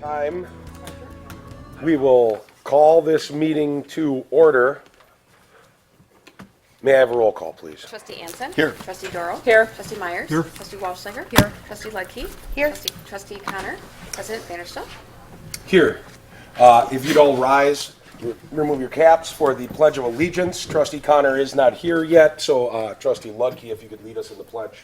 Time. We will call this meeting to order. May I have a roll call, please? Trustee Anson. Here. Trustee Doro. Here. Trustee Myers. Here. Trustee Walshiger. Here. Trustee Ledke. Here. Trustee Connor. President Vanderstelt. Here. If you'd all rise, remove your caps for the Pledge of Allegiance. Trustee Connor is not here yet, so Trustee Ludke, if you could lead us in the pledge.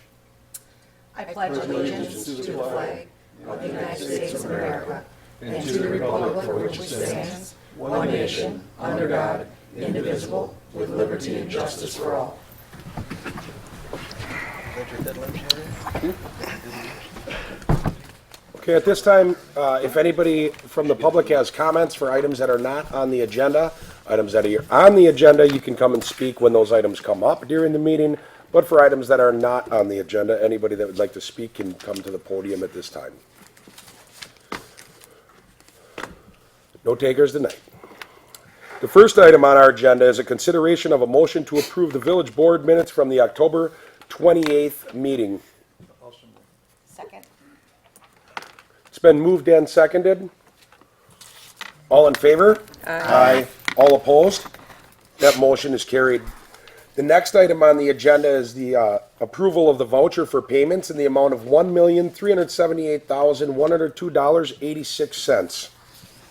I pledge allegiance to the flag of the United States of America and to the republic for which it stands, one nation, under God, indivisible, with liberty and justice for all. Okay, at this time, if anybody from the public has comments for items that are not on the agenda, items that are on the agenda, you can come and speak when those items come up during the meeting. But for items that are not on the agenda, anybody that would like to speak can come to the podium at this time. No takers tonight. The first item on our agenda is a consideration of a motion to approve the village board minutes from the October 28th meeting. Second. It's been moved and seconded. All in favor? Aye. All opposed? That motion is carried. The next item on the agenda is the approval of the voucher for payments in the amount of $1,378,102.86.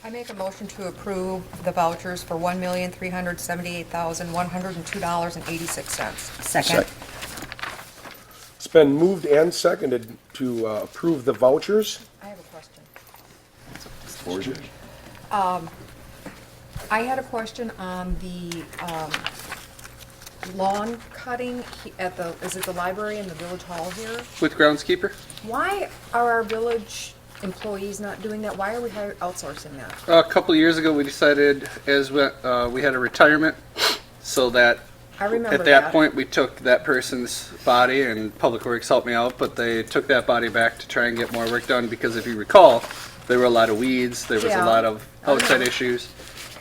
I make a motion to approve the vouchers for $1,378,102.86. Second. It's been moved and seconded to approve the vouchers. I have a question. Floor is yours. I had a question on the lawn cutting at the, is it the library in the village hall here? With groundskeeper? Why are our village employees not doing that? Why are we outsourcing that? A couple of years ago, we decided as we had a retirement, so that I remember at that point we took that person's body, and Public Works helped me out, but they took that body back to try and get more work done because if you recall, there were a lot of weeds, there was Yeah. a lot of outside issues.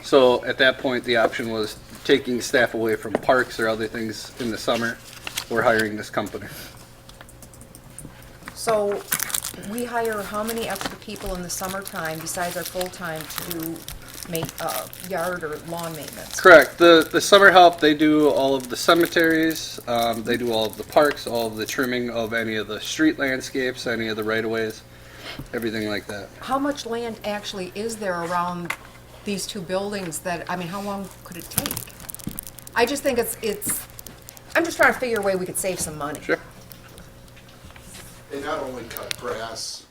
So at that point, the option was taking staff away from parks or other things in the summer or hiring this company. So we hire how many extra people in the summertime besides our full-time to do yard or lawn maintenance? Correct. The summer help, they do all of the cemeteries, they do all of the parks, all of the trimming of any of the street landscapes, any of the right-of-ways, everything like that. How much land actually is there around these two buildings that, I mean, how long could it take? I just think I'm just trying to figure a way we could save some money. Sure. They not only cut grass,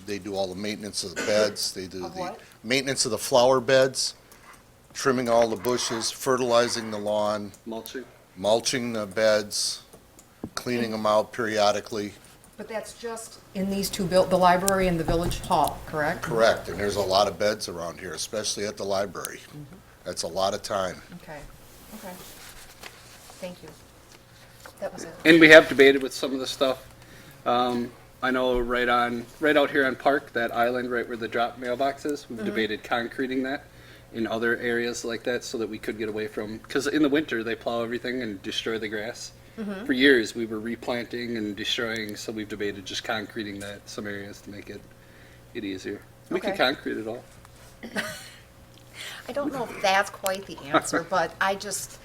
they do all the maintenance of the beds, they do Of the what? maintenance of the flower beds, trimming all the bushes, fertilizing the lawn, Mulching. mulching the beds, cleaning them out periodically. But that's just in these two the library and the village hall, correct? Correct, and there's a lot of beds around here, especially at the library. That's a lot of time. Okay, okay. Thank you. That was it. And we have debated with some of the stuff. I know right out here on Park, that island right where the drop mailbox is, we've debated concreting that in other areas like that so that we could get away from, because in the winter they plow everything and destroy the grass. For years we were replanting and destroying, so we've debated just concreting that some areas to make it easier. We could Okay. concrete it all. I don't know if that's quite the answer, but I just,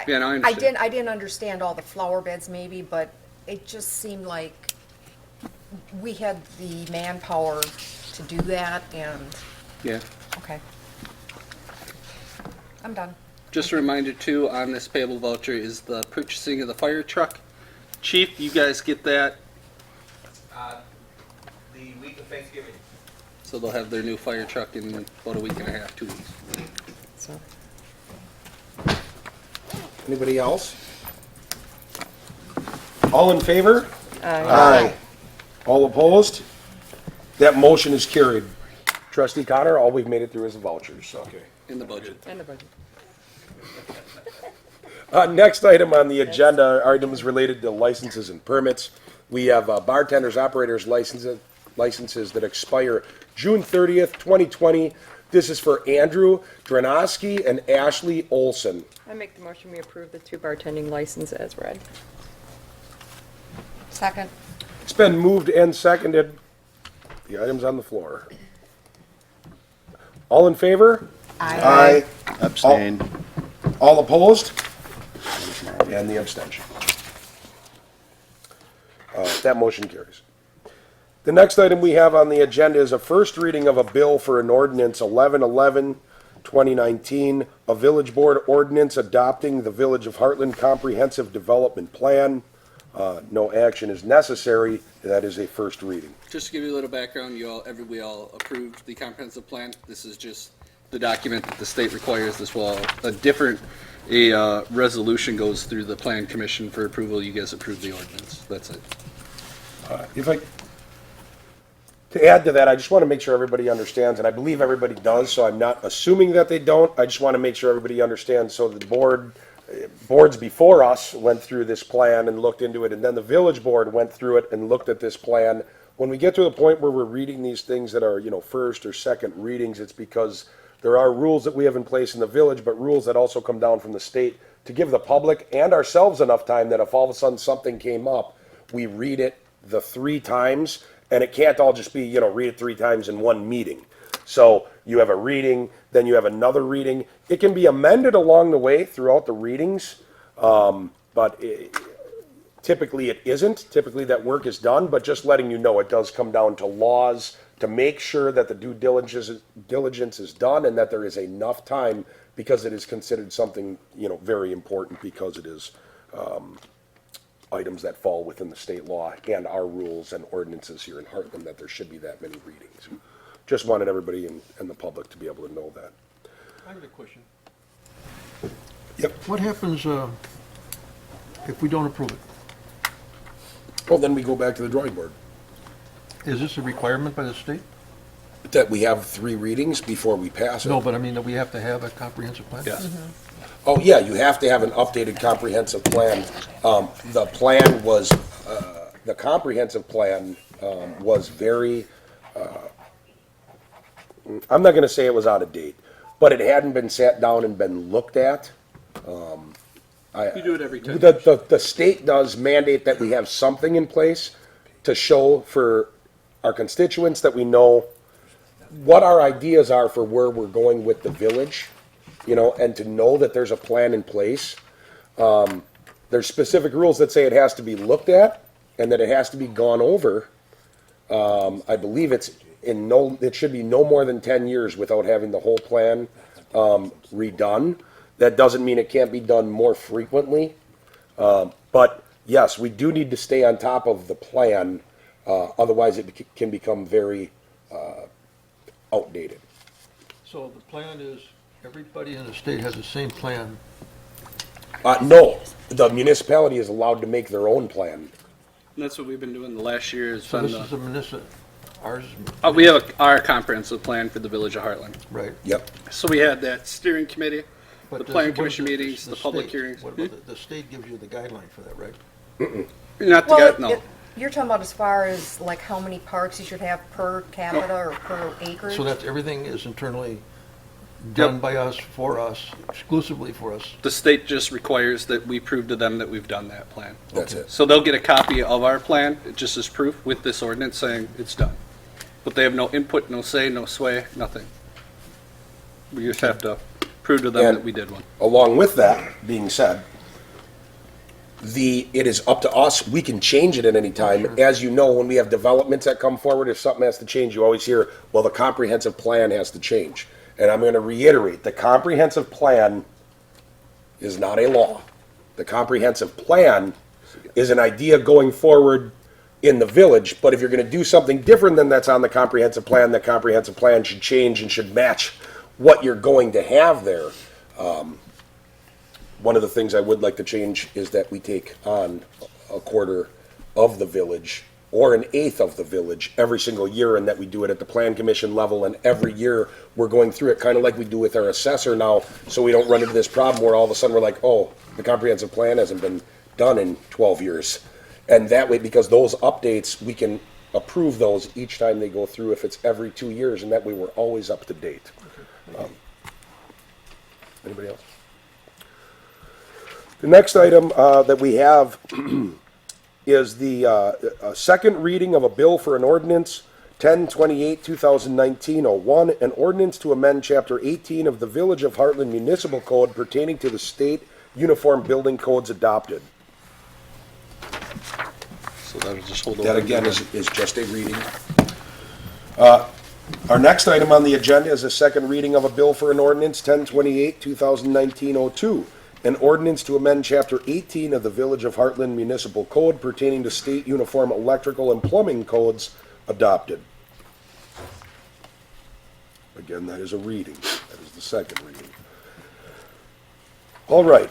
Yeah, no, I understand. I didn't understand all the flower beds maybe, but it just seemed like we had the manpower to do that and, Yeah. okay. I'm done. Just a reminder too, on this payable voucher is the purchasing of the fire truck. Chief, you guys get that, The week of Thanksgiving. so they'll have their new fire truck in about a week and a half, 2 weeks. So. Anybody else? All in favor? Aye. All opposed? That motion is carried. Trustee Connor, all we've made it through is the vouchers. Okay. In the budget. And the budget. Next item on the agenda are items related to licenses and permits. We have bartenders, operators licenses that expire June 30th, 2020. This is for Andrew Dranoski and Ashley Olson. I make the motion we approve the 2 bartending licenses as read. Second. It's been moved and seconded. the items on the floor. All in favor? Aye. Abstain. All opposed? And the abstention. That motion carries. The next item we have on the agenda is a first reading of a bill for an ordinance 1111-2019, a village board ordinance adopting the Village of Hartland Comprehensive Development Plan. No action is necessary. That is a first reading. Just to give you a little background, we all approved the comprehensive plan. This is just the document that the state requires as well. A resolution goes through the plan commission for approval. You guys approve the ordinance. That's it. To add to that, I just want to make sure everybody understands, and I believe everybody does, so I'm not assuming that they don't. I just want to make sure everybody understands. So the boards before us went through this plan and looked into it, and then the village board went through it and looked at this plan. When we get to the point where we're reading these things that are, first or second readings, it's because there are rules that we have in place in the village, but rules that also come down from the state to give the public and ourselves enough time that if all of a sudden something came up, we read it the 3 times, and it can't all just be, read it 3 times in one meeting. So you have a reading, then you have another reading. It can be amended along the way throughout the readings, but typically it isn't. Typically that work is done, but just letting you know, it does come down to laws to make sure that the due diligence is done and that there is enough time, because it is considered something, very important, because it is items that fall within the state law and our rules and ordinances here in Hartland, that there should be that many readings. Just wanted everybody and the public to be able to know that. I have a question. Yep. What happens if we don't approve it? Well, then we go back to the drawing board. Is this a requirement by the state? That we have 3 readings before we pass it. No, but I mean that we have to have a comprehensive plan? Yes. Oh, yeah, you have to have an updated comprehensive plan. The plan was, the comprehensive plan was very, I'm not gonna say it was out of date, but it hadn't been sat down and been looked at. You do it every 10 years. The state does mandate that we have something in place to show for our constituents that we know what our ideas are for where we're going with the village, and to know that there's a plan in place. There's specific rules that say it has to be looked at and that it has to be gone over. I believe it should be no more than 10 years without having the whole plan redone. That doesn't mean it can't be done more frequently. But yes, we do need to stay on top of the plan. Otherwise it can become very outdated. So the plan is, everybody in the state has the same plan? No, the municipality is allowed to make their own plan. And that's what we've been doing the last year. So this is a municipal, ours, We have our comprehensive plan for the Village of Heartland. right? Yep. So we had that steering committee, But the does- plan what commission is meetings, the public state? hearings. What about the state gives you the guideline for that, right? Not the Well, guy, no. you're talking about as far as like how many parks you should have per capita or per acre? So that's, everything is internally done by us, for us, exclusively for us? The state just requires that we prove to them that we've done that plan. That's it. So they'll get a copy of our plan, just as proof with this ordinance saying it's done. But they have no input, no say, no sway, nothing. We just have to prove to them And- that we did one. Along with that being said, it is up to us. We can change it at any time. As you know, when we have developments that come forward, if something has to change, you always hear, well, the comprehensive plan has to change. And I'm going to reiterate, the comprehensive plan is not a law. The comprehensive plan is an idea going forward in the village, but if you're going to do something different than that's on the comprehensive plan should change and should match what you're going to have there. One of the things I would like to change is that we take on a quarter of the village or an eighth of the village every single year, and that we do it at the plan commission level, and every year we're going through it, kind of like we do with our assessor now, so we don't run into this problem where all of a sudden we're like, oh, the comprehensive plan hasn't been done in 12 years. And that way, because those updates, we can approve those each time they go through if it's every 2 years, and that way we're always up to date. Anybody else? The next item that we have is the second reading of a bill for an ordinance 10/28/2019-01, an ordinance to amend Chapter 18 of the Village of Hartland Municipal Code pertaining to the state uniform building codes adopted. So that'll just hold over. That again is just a reading. Our next item on the agenda is a second reading of a bill for an ordinance, 10/28/2019-02, an ordinance to amend Chapter 18 of the Village of Hartland Municipal Code pertaining to state uniform electrical and plumbing codes adopted. Again, that is a reading. That is the second reading. All right.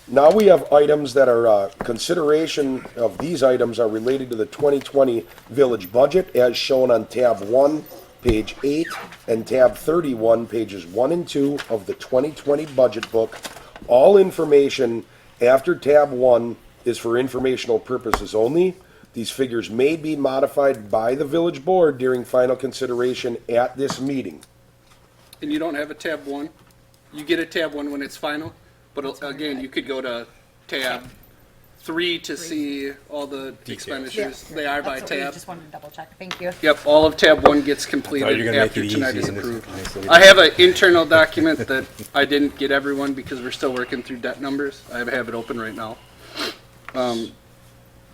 Now we have items that are, consideration of these items are related to the 2020 village budget as shown on tab 1, page 8, and tab 31, pages 1 and 2 of the 2020 budget book. All information after tab 1 is for informational purposes only. These figures may be modified by the village board during final consideration at this meeting. And you don't have a tab 1? You get a tab 1 when it's final? But again, you could go to tab 3 to see all the expenditures. They are by That's okay, tab. just wanted to double check. Thank you. Yep, all of tab 1 gets you completed were gonna make after it tonight easy is and this is approved. nice little- I have an internal document that I didn't get everyone because we're still working through debt numbers. I have it open right now.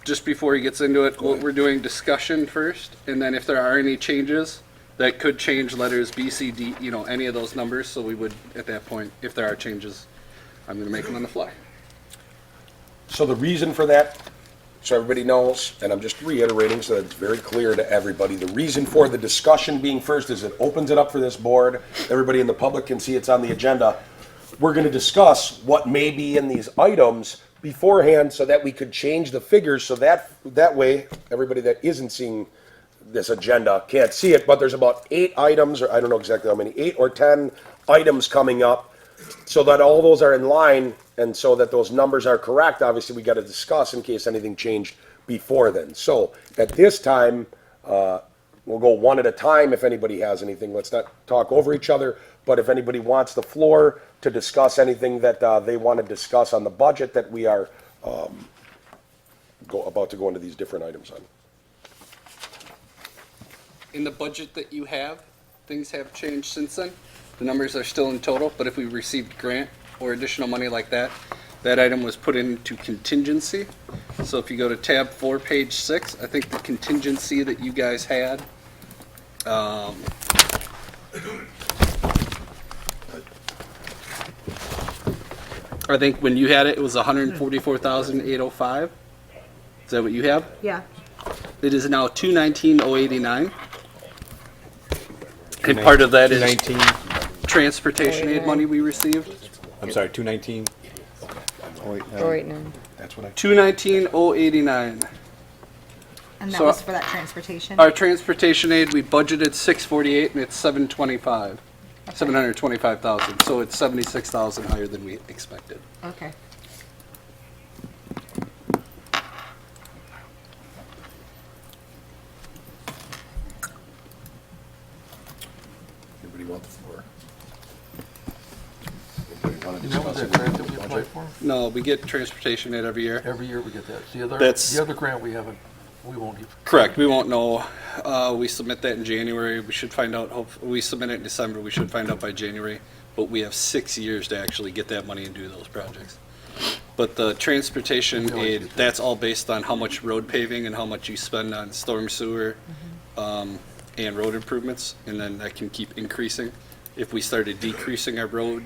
Just before he gets into it, what we're doing discussion first, and then if there are any changes, that could change letters B, C, D, any of those numbers, so we would, at that point, if there are changes, I'm gonna make them on the fly. So the reason for that, so everybody knows, and I'm just reiterating so that it's very clear to everybody, the reason for the discussion being first is it opens it up for this board. Everybody in the public can see it's on the agenda. We're going to discuss what may be in these items beforehand so that we could change the figures so that way everybody that isn't seeing this agenda can't see it, but there's about 8 items, or I don't know exactly how many, 8 or 10 items coming up, so that all those are in line and so that those numbers are correct. Obviously, we got to discuss in case anything changed before then. So at this time, we'll go one at a time. If anybody has anything, let's not talk over each other. But if anybody wants the floor to discuss anything that they want to discuss on the budget that we are about to go into these different items on. In the budget that you have, things have changed since then. The numbers are still in total, but if we received grant or additional money like that, that item was put into contingency. So if you go to tab 4, page 6, I think the contingency that you guys had, I think when you had it, it was 144,805. Is that what you have? Yeah. It is now 219,089. And part of that is 219, transportation aid money we received. I'm sorry, 219. That's what I. 219,089. And that So- was for that transportation? Our transportation aid, we budgeted 648 and it's 725. 725,000. So it's 76,000 higher than we expected. Okay. Anybody want the floor? Anybody want to You know what discuss that it? grant that we applied for? No, we get transportation aid every year. Every year we get that. That's- The other grant we haven't, we won't even. Correct. We won't know. We submit that in January. We should find out. We submit it in December. We should find out by January. But we have 6 years to actually get that money and do those projects. But the transportation aid, that's all based on how much road paving and how much you spend on storm sewer and road improvements, and then that can keep increasing. If we started decreasing our road,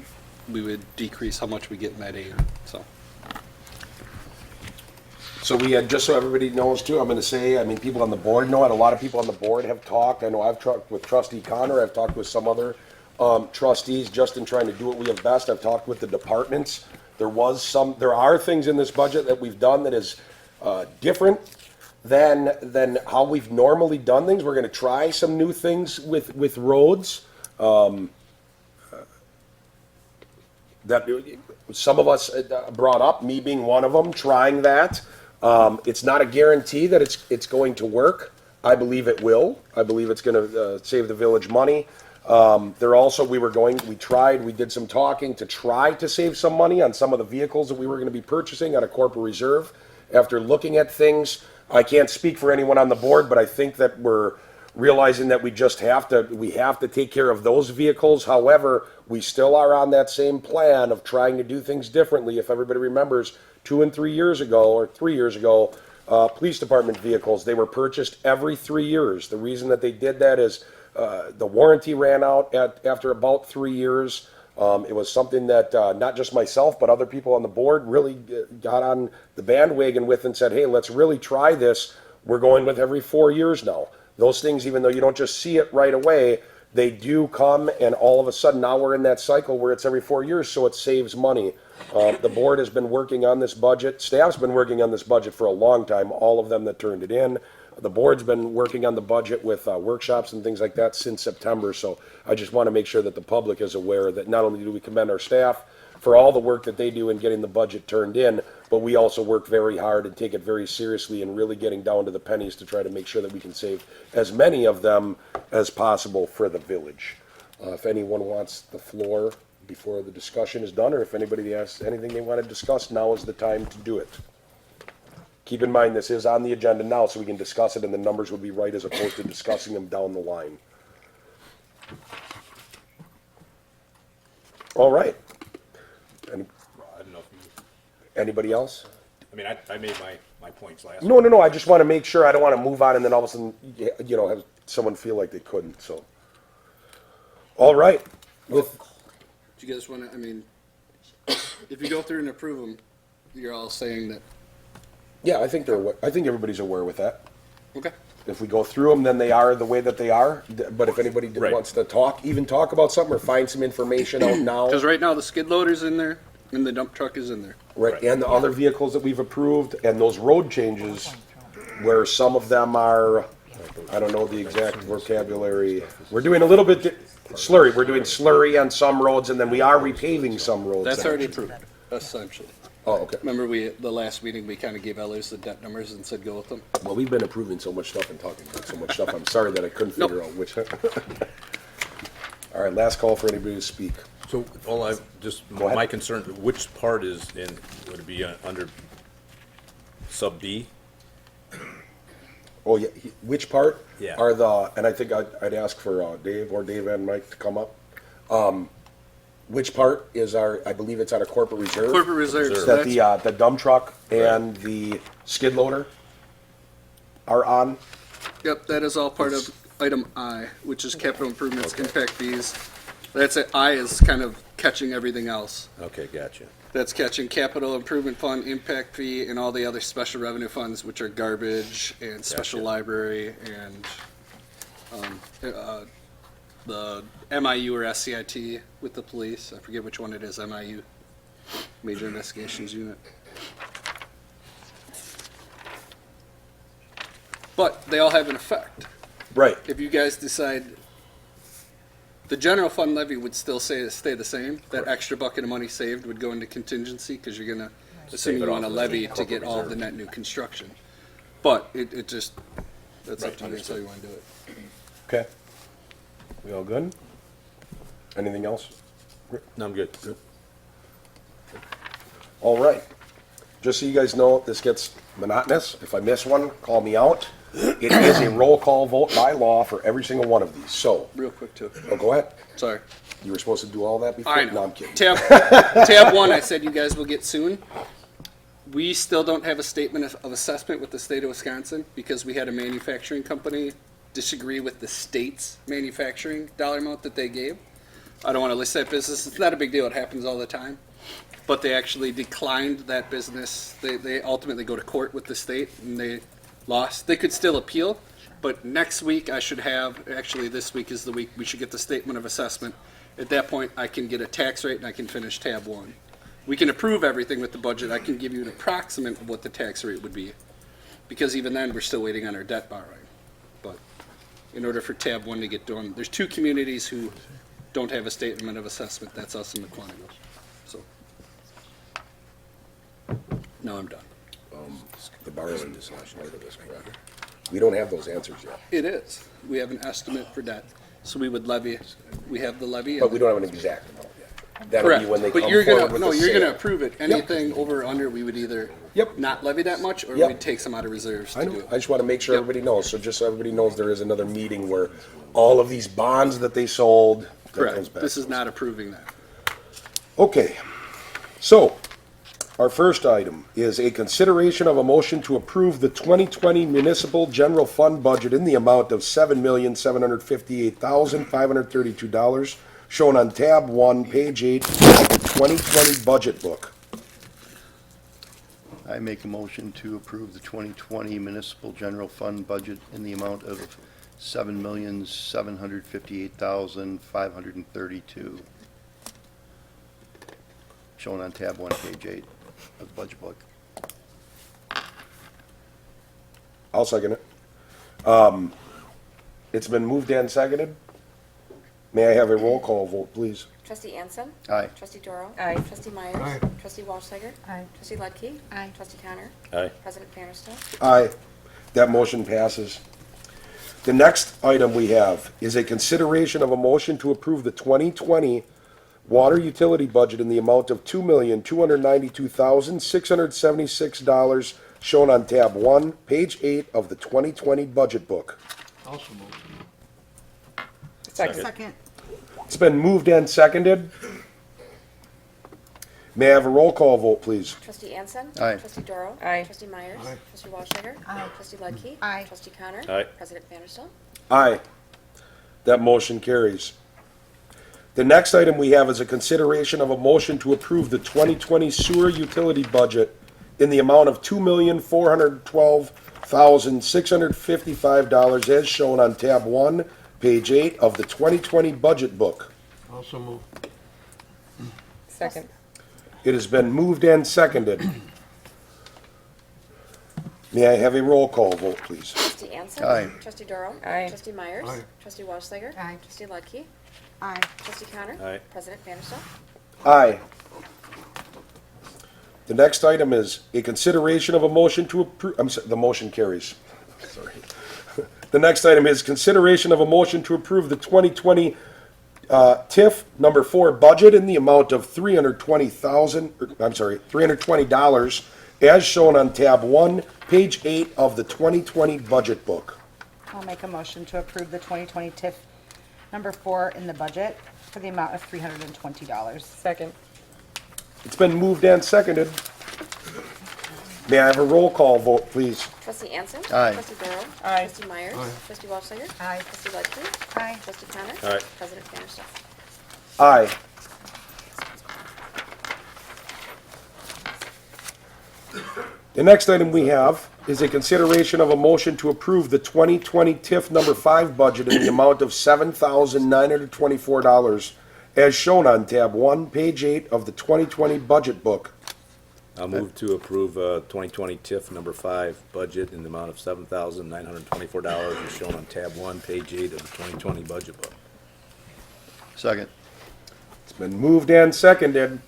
we would decrease how much we get in that aid. So we had, just so everybody knows too, I'm going to say, I mean, people on the board know it. A lot of people on the board have talked. I know I've talked with Trustee Connor. I've talked with some other trustees just in trying to do what we have best. I've talked with the departments. There are things in this budget that we've done that is different than how we've normally done things. We're going to try some new things with roads. That some of us brought up, me being one of them, trying that. It's not a guarantee that it's going to work. I believe it will. I believe it's going to save the village money. We did some talking to try to save some money on some of the vehicles that we were going to be purchasing out of corporate reserve. After looking at things, I can't speak for anyone on the board, but I think that we're realizing that we have to take care of those vehicles. However, we still are on that same plan of trying to do things differently. If everybody remembers, 2 and 3 years ago, or 3 years ago, police department vehicles, they were purchased every 3 years. The reason that they did that is the warranty ran out after about 3 years. It was something that not just myself, but other people on the board really got on the bandwagon with and said, hey, let's really try this. We're going with every 4 years now. Those things, even though you don't just see it right away, they do come, and all of a sudden now we're in that cycle where it's every 4 years, so it saves money. The board has been working on this budget. Staff's been working on this budget for a long time, all of them that turned it in. The board's been working on the budget with workshops and things like that since September, so I just want to make sure that the public is aware that not only do we commend our staff for all the work that they do in getting the budget turned in, but we also work very hard and take it very seriously and really getting down to the pennies to try to make sure that we can save as many of them as possible for the village. If anyone wants the floor before the discussion is done, or if anybody has anything they want to discuss, now is the time to do it. Keep in mind, this is on the agenda now, so we can discuss it and the numbers will be right as opposed to discussing them down the line. All right. I don't know if you, Anybody else? I mean, I made my points last. No, I just want to make sure, I don't want to move on and then all of a sudden, have someone feel like they couldn't, so. All right. Do you guys want to, I mean, if you go through and approve them, you're all saying that, Yeah, I think I think everybody's aware with that. okay. If we go through them, then they are the way that they are. But if anybody Right. wants to talk about something or find some information out now, Because right now the skid loader's in there and the dump truck is in there. right, and the other vehicles that we've approved, and those road changes, where some of them are, I don't know the exact vocabulary. We're doing a little bit slurry. We're doing slurry on some roads, and then we are repaving some roads. That's already actually. approved, essentially. Oh, okay. Remember the last meeting, we kind of gave Ellers the debt numbers and said go with them? Well, we've been approving so much stuff and talking about so much stuff. I'm sorry that I couldn't figure out which. All right, last call for anybody to speak. So, all I, just, ahead. my concern, which part is in, would it be under sub B? Oh, yeah, which part? Yeah. Are and I think I'd ask for Dave and Mike to come up. Which part is I believe it's out of corporate reserve? Corporate reserves. That so that's- the dump truck and the skid loader are on? Yep, that is all part of item I, which is capital improvements, impact fees. That's it. I is kind of catching everything else. Okay, gotcha. That's catching capital improvement fund, impact fee, and all the other special revenue funds, which are garbage and special Gotcha. library and the MIU or SCIT with the police. I forget which one it is, MIU, Major Investigations Unit. But they all have an effect. Right. If you guys decide, the general fund levy would still stay the same. That extra bucket of money saved would go into contingency because you're gonna, assuming it you off want to of levy the to get all of the net new construction. But it just, that's up to you guys how you want to do it. Okay. We all good? Anything else? No, I'm good. All right. Just so you guys know, this gets monotonous. If I miss one, call me out. It is a roll call vote by law for every single one of these. So, Real quick too. go ahead. Sorry. You were supposed to do all that before? I know. No, I'm kidding. Tab one, I said you guys will get soon. We still don't have a statement of assessment with the state of Wisconsin because we had a manufacturing company disagree with the state's manufacturing dollar amount that they gave. I don't want to list that business. It's not a big deal. It happens all the time. But they actually declined that business. They ultimately go to court with the state and they lost. They could still appeal, but next week I should have, actually this week is the week we should get the statement of assessment. At that point, I can get a tax rate and I can finish tab one. We can approve everything with the budget. I can give you an approximate of what the tax rate would be. Because even then, we're still waiting on our debt borrowing. But in order for tab one to get done, there's 2 communities who don't have a statement of assessment. That's us and McQuonigo. So, now I'm done. The borrowing is not part of this, correct? We don't have those answers yet. It is. We have an estimate for debt. So we would levy, we have the levy. But we don't have an exact amount yet. That'll Correct, be when they but come you're forward gonna, with no, the you're gonna sale. approve it. Anything over or under, we would either Yep. not levy that much, or Yep. we'd take some out of reserves I to know, do it. I just want to make sure Yep. everybody knows, so just so everybody knows, there is another meeting where all of these bonds that they sold, that comes Correct, back. this is not approving that. Okay, so, our first item is a consideration of a motion to approve the 2020 municipal general fund budget in the amount of $7,758,532, shown on tab 1, page 8, of the 2020 budget book. I make a motion to approve the 2020 municipal general fund budget in the amount of $7,758,532, shown on tab 1, page 8 of the budget book. I'll second it. It's been moved and seconded. May I have a roll call vote, please? Trustee Anson? Aye. Trustee Doro? Aye. Trustee Myers? Aye. Trustee Walshiger? Aye. Trustee Ledke? Aye. Trustee Connor? Aye. President Vanderstel? Aye. That motion passes. The next item we have is a consideration of a motion to approve the 2020 water utility budget in the amount of $2,292,676, shown on tab 1, page 8 of the 2020 budget book. Also moved. Second. It's been moved and seconded. May I have a roll call vote, please? Trustee Anson? Aye. Trustee Doro? Aye. Trustee Myers? Aye. Trustee Walshiger? Aye. Trustee Ledke? Aye. Trustee Connor? Aye. President Vanderstel? Aye. That motion carries. The next item we have is a consideration of a motion to approve the 2020 sewer utility budget in the amount of $2,412,655 as shown on tab 1, page 8 of the 2020 budget book. Also moved. Second. It has been moved and seconded. May I have a roll call vote, please? Trustee Anson? Aye. Trustee Doro? Aye. Trustee Myers? Aye. Trustee Walshiger? Aye. Trustee Ledke? Aye. Trustee Connor? Aye. President Vanderstel? Aye. The next item is a consideration of a motion to approve, the motion carries. Sorry. The next item is consideration of a motion to approve the 2020 TIF number 4 budget in the amount of $320 as shown on tab 1, page 8 of the 2020 budget book. I'll make a motion to approve the 2020 TIF number 4 in the budget for the amount of $320. Second. It's been moved and seconded. May I have a roll call vote, please? Trustee Anson? Aye. Trustee Doro? Aye. Trustee Myers? Trustee Walshiger? Aye. Trustee Ledke? Aye. Trustee Connor? Aye. President Vanderstel? Aye. The next item we have is a consideration of a motion to approve the 2020 TIF number 5 budget in the amount of $7,924 as shown on tab 1, page 8 of the 2020 budget book. I'll move to approve 2020 TIF number 5 budget in the amount of $7,924 as shown on tab 1, page 8 of the 2020 budget book. Second. It's been moved and seconded.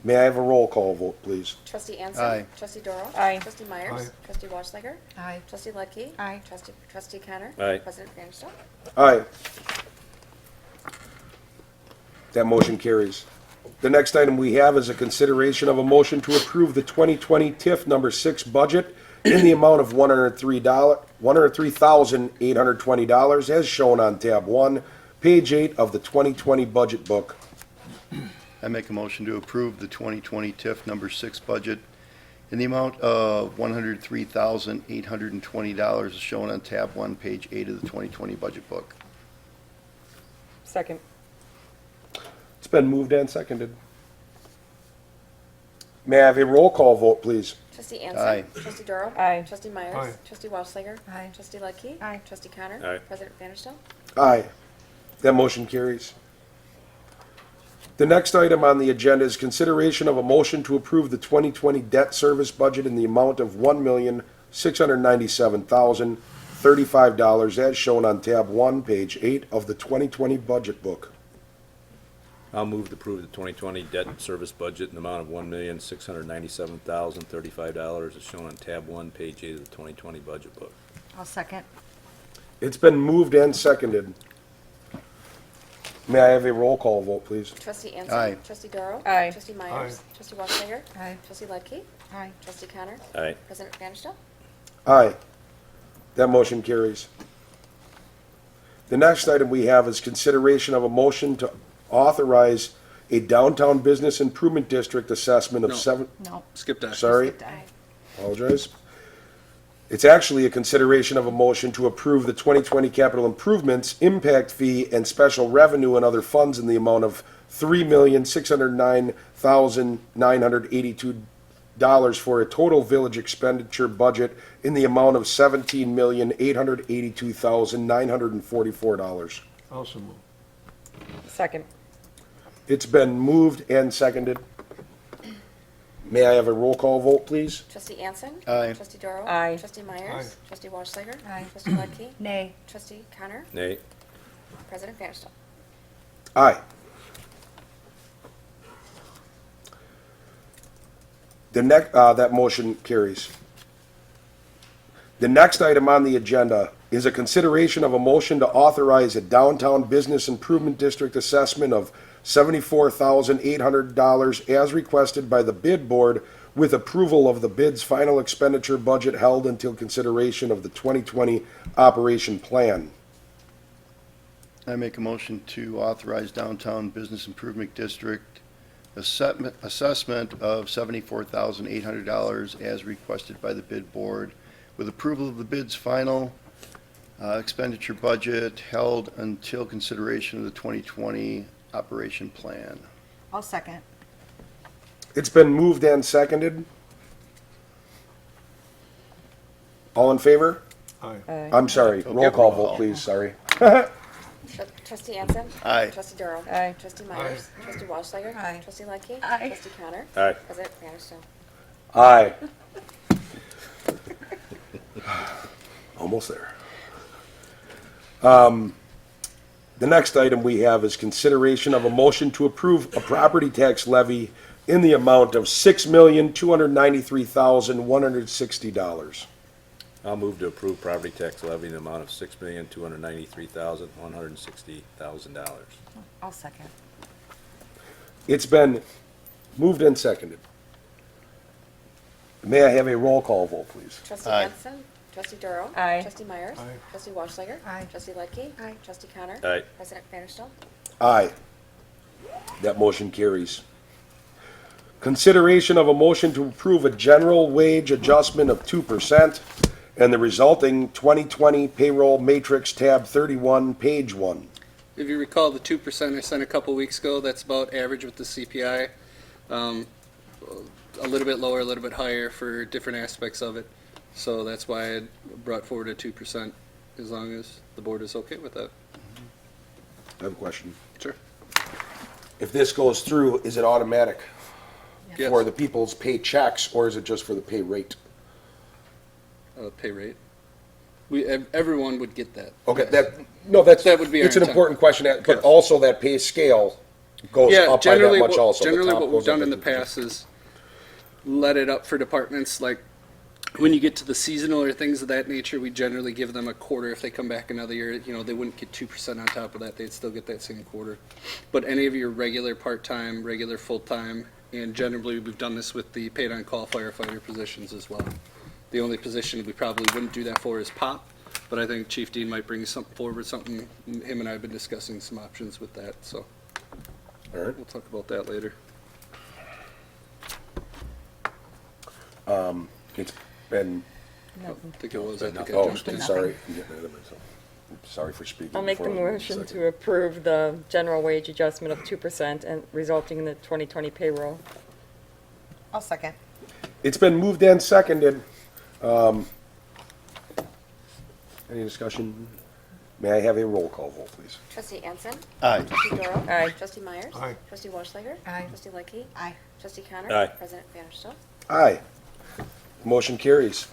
May I have a roll call vote, please? Trustee Anson? Aye. Trustee Doro? Aye. Trustee Myers? Aye. Trustee Walshiger? Aye. Trustee Ledke? Aye. Trustee Connor? Aye. President Vanderstel? Aye. That motion carries. The next item we have is a consideration of a motion to approve the 2020 TIF number 6 budget in the amount of $103,820 as shown on tab 1, page 8 of the 2020 budget book. I make a motion to approve the 2020 TIF number 6 budget in the amount of $103,820 as shown on tab 1, page 8 of the 2020 budget book. Second. It's been moved and seconded. May I have a roll call vote, please? Trustee Anson? Aye. Trustee Doro? Aye. Trustee Myers? Aye. Trustee Walshiger? Aye. Trustee Ledke? Aye. Trustee Connor? Aye. President Vanderstel? Aye. That motion carries. The next item on the agenda is consideration of a motion to approve the 2020 debt service budget in the amount of $1,697,035 as shown on tab 1, page 8 of the 2020 budget book. I'll move to approve the 2020 debt service budget in the amount of $1,697,035 as shown on tab 1, page 8 of the 2020 budget book. I'll second. It's been moved and seconded. May I have a roll call vote, please? Trustee Anson. Aye. Trustee Doral. Aye. Trustee Myers. Trustee Walshiger. Aye. Trustee Ledke. Aye. Trustee Connor. Aye. President Vanderstel. Aye. That motion carries. The next item we have is consideration of a motion to authorize a downtown business improvement district assessment of No. No. Skip that. Sorry, Aye. apologize. It's actually a consideration of a motion to approve the 2020 capital improvements, impact fee, and special revenue and other funds in the amount of $3,609,982 for a total village expenditure budget in the amount of $17,882,944. Also move. Second. It's been moved and seconded. May I have a roll call vote, please? Trustee Anson. Aye. Trustee Doral. Aye. Trustee Myers. Aye. Trustee Walshiger. Aye. Trustee Ledke. Nay. Trustee Connor. Nay. President Vanderstel. Aye. That motion carries. The next item on the agenda is a consideration of a motion to authorize a downtown business improvement district assessment of $74,800 as requested by the bid board with approval of the bid's final expenditure budget held until consideration of the 2020 operation plan. I make a motion to authorize downtown business improvement district assessment of $74,800 as requested by the bid board with approval of the bid's final expenditure budget held until consideration of the 2020 operation plan. I'll second. It's been moved and seconded. All in favor? Aye. I'm sorry, roll call vote, please, sorry. Trustee Anson. Aye. Trustee Doral. Aye. Trustee Myers. Trustee Walshiger. Aye. Trustee Ledke. Aye. Trustee Connor. Aye. President Vanderstel. Aye. Almost there. The next item we have is consideration of a motion to approve a property tax levy in the amount of $6,293,160. I'll move to approve property tax levy in the amount of $6,293,160,000. I'll second. It's been moved and seconded. May I have a roll call vote, please? Trustee Aye. Anson. Trustee Doral. Aye. Trustee Myers. Aye. Trustee Walshiger. Aye. Trustee Ledke. Aye. Trustee Connor. Aye. President Vanderstel. Aye. That motion carries. Consideration of a motion to approve a general wage adjustment of 2% and the resulting 2020 payroll matrix tab 31, page 1. If you recall, the 2% I sent a couple weeks ago, that's about average with the CPI. A little bit lower, a little bit higher for different aspects of it. So that's why I brought forward a 2%, as long as the board is okay with that. I have a question. Sure. If this goes through, is it automatic Yes. for the people's paychecks, or is it just for the pay rate? Pay rate. Everyone would get that. Okay, Yes. that would be our it's an intent. important question, but Yes. also that pay scale goes Yeah, up by that generally, much also. The generally top what we've goes up done in by the 3%. past is let it up for departments, like when you get to the seasonal or things of that nature, we generally give them a quarter. If they come back another year, they wouldn't get 2% on top of that, they'd still get that same quarter. But any of your regular part-time, regular full-time, and generally we've done this with the paid-on-call firefighter positions as well. The only position we probably wouldn't do that for is POP, but I think Chief Dean might bring something forward, him and I have been discussing some options with that, so All right. we'll talk about that later. It's been, I think it was, I think I oh, jumped in. sorry, I'm getting ahead of myself. Sorry for speaking. I'll make the before I was motion second. to approve the general wage adjustment of 2% and resulting in the 2020 payroll. I'll second. It's been moved and seconded. Any discussion? May I have a roll call vote, please? Trustee Anson. Aye. Trustee Doral. Aye. Trustee Myers. Aye. Trustee Walshiger. Aye. Trustee Ledke. Aye. Trustee Connor. Aye. President Vanderstel. Aye. Motion carries.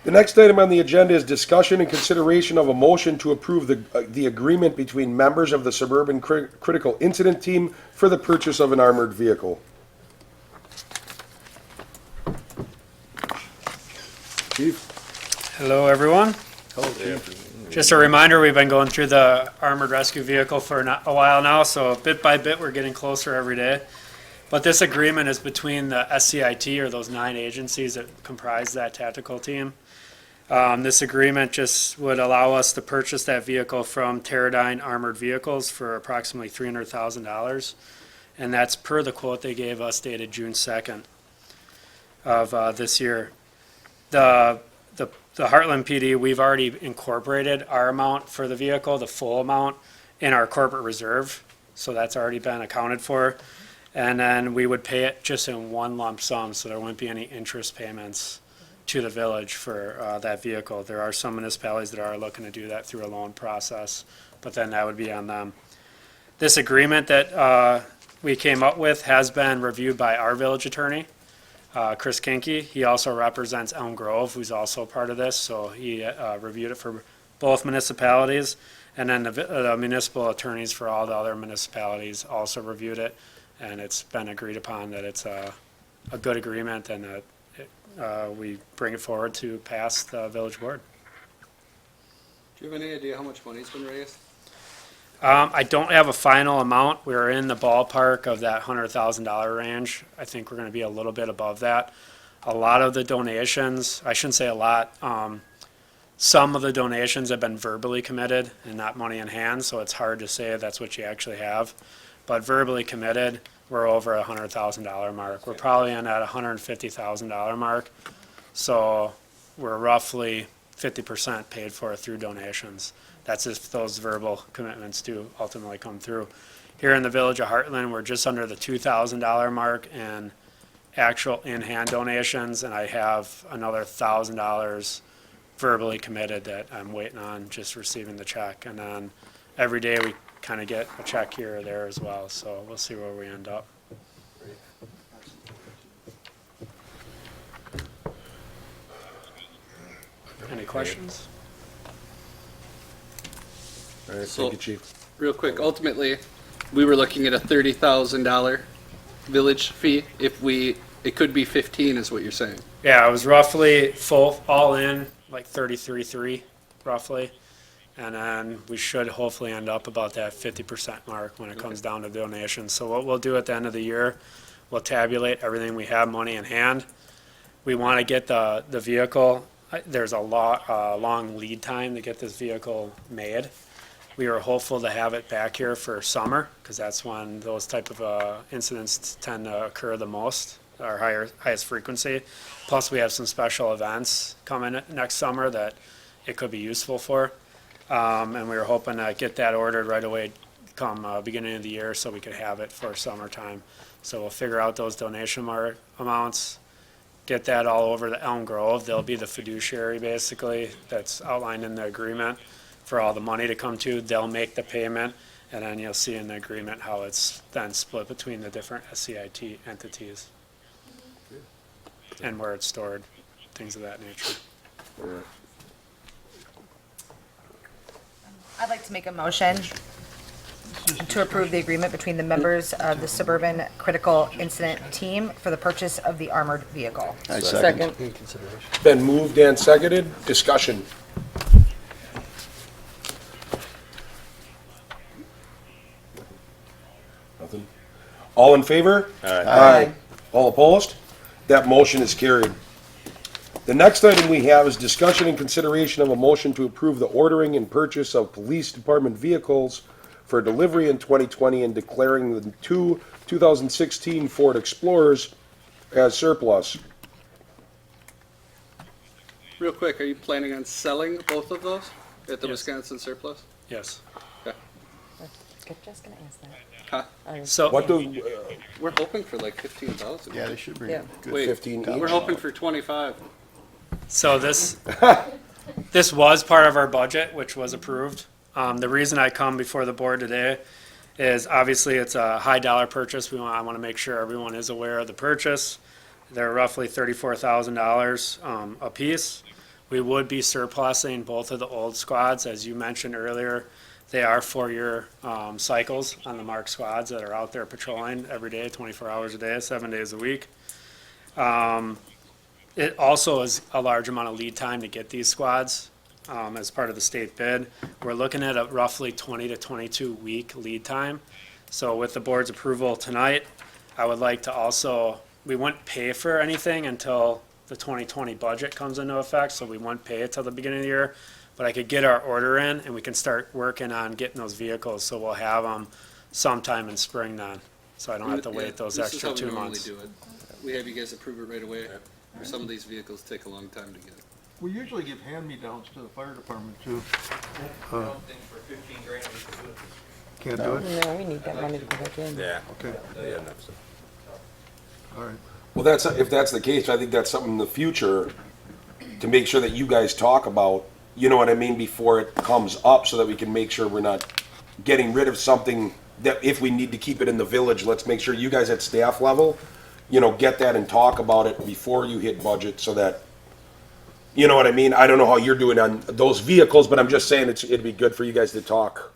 The next item on the agenda is discussion and consideration of a motion to approve the agreement between members of the Suburban Critical Incident Team for the purchase of an armored vehicle. Chief? Hello, everyone. Hello, Chief. Just a reminder, we've been going through the armored rescue vehicle for a while now, so bit by bit, we're getting closer every day. But this agreement is between the SCIT, or those 9 agencies that comprise that tactical team. This agreement just would allow us to purchase that vehicle from Teradyne Armored Vehicles for approximately $300,000. And that's per the quote they gave us dated June 2nd of this year. The Hartland PD, we've already incorporated our amount for the vehicle, the full amount, in our corporate reserve. So that's already been accounted for. And then we would pay it just in one lump sum, so there wouldn't be any interest payments to the village for that vehicle. There are some municipalities that are looking to do that through a loan process, but then that would be on them. This agreement that we came up with has been reviewed by our village attorney, Chris Kinke. He also represents Elm Grove, who's also part of this, so he reviewed it for both municipalities, and then the municipal attorneys for all the other municipalities also reviewed it, and it's been agreed upon that it's a good agreement, and that we bring it forward to pass the village board. Do you have any idea how much money's been raised? I don't have a final amount. We're in the ballpark of that $100,000 range. I think we're going to be a little bit above that. A lot of the donations, I shouldn't say a lot, some of the donations have been verbally committed and not money in hand, so it's hard to say that's what you actually have. But verbally committed, we're over a $100,000 mark. We're probably in at $150,000 mark. So we're roughly 50% paid for through donations. That's if those verbal commitments do ultimately come through. Here in the village of Hartland, we're just under the $2,000 mark in actual in-hand donations, and I have another $1,000 verbally committed that I'm waiting on just receiving the check. And then every day we kind of get a check here or there as well, so we'll see where we end up. Any questions? All right, So- thank you, Chief. Real quick, ultimately, we were looking at a $30,000 village fee. It could be 15 is what you're saying. Yeah, it was roughly full, all in, like 33.3 roughly. And then we should hopefully end up about that 50% mark when it comes down to donations. So what we'll do at the end of the year, we'll tabulate everything we have money in hand. We want to get the vehicle. There's a long lead time to get this vehicle made. We were hopeful to have it back here for summer, because that's when those type of incidents tend to occur the most, our highest frequency. Plus, we have some special events coming next summer that it could be useful for. And we were hoping to get that ordered right away come beginning of the year so we could have it for summertime. So we'll figure out those donation amounts, get that all over to Elm Grove. They'll be the fiduciary, basically, that's outlined in the agreement for all the money to come to. They'll make the payment, and then you'll see in the agreement how it's then split between the different SCIT entities and where it's stored, things of that nature. I'd like to make a motion to approve the agreement between the members of the Suburban Critical Incident Team for the purchase of the armored vehicle. I second. Been moved and seconded. Discussion. Nothing. All in favor? Aye. All opposed? That motion is carried. The next item we have is discussion and consideration of a motion to approve the ordering and purchase of police department vehicles for delivery in 2020 and declaring the two 2016 Ford Explorers as surplus. Real quick, are you planning on selling both of those at the Yes. Wisconsin surplus? Yes. Okay. Just gonna ask that. Huh? So What do, We're hoping for like 15,000. Yeah, they should bring Yeah. a good Wait, 15 each? we're hoping for 25. So this was part of our budget, which was approved. The reason I come before the board today is obviously it's a high dollar purchase. I want to make sure everyone is aware of the purchase. They're roughly $34,000 a piece. We would be surplusing both of the old squads, as you mentioned earlier. They are 4-year cycles on the marked squads that are out there patrolling every day, 24 hours a day, 7 days a week. It also is a large amount of lead time to get these squads. as part of the state bid. We're looking at a roughly 20 to 22 week lead time. So with the board's approval tonight, I would like to also, we wouldn't pay for anything until the 2020 budget comes into effect, so we won't pay it till the beginning of the year. But I could get our order in and we can start working on getting those vehicles, so we'll have them sometime in spring then. So I don't have to wait those extra 2 months. This is how we normally do it. We have you guys approve it right away. Some of these vehicles take a long time to get. We usually give hand-me-downs to the fire department too. Can't do it? No, we need that money to go back in. Yeah. Okay, Yeah, enough, so. all right. Well, that's, if that's the case, I think that's something in the future to make sure that you guys talk about, you know what I mean, before it comes up, so that we can make sure we're not getting rid of something that if we need to keep it in the village, let's make sure you guys at staff level, you know, get that and talk about it before you hit budget, so that, you know what I mean? I don't know how you're doing on those vehicles, but I'm just saying it'd be good for you guys to talk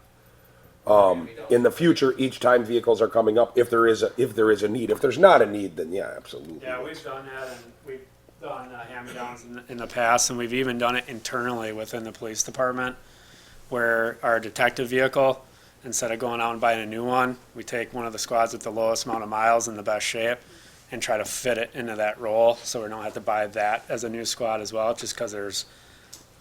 in the future, each time vehicles are coming up, if there is a need. If there's not a need, then yeah, absolutely. Yeah, we've done that, and we've done hand-me-downs in the past, and we've even done it internally within the police department, where our detective vehicle, instead of going out and buying a new one, we take one of the squads with the lowest amount of miles in the best shape and try to fit it into that role, so we don't have to buy that as a new squad as well, just because there's,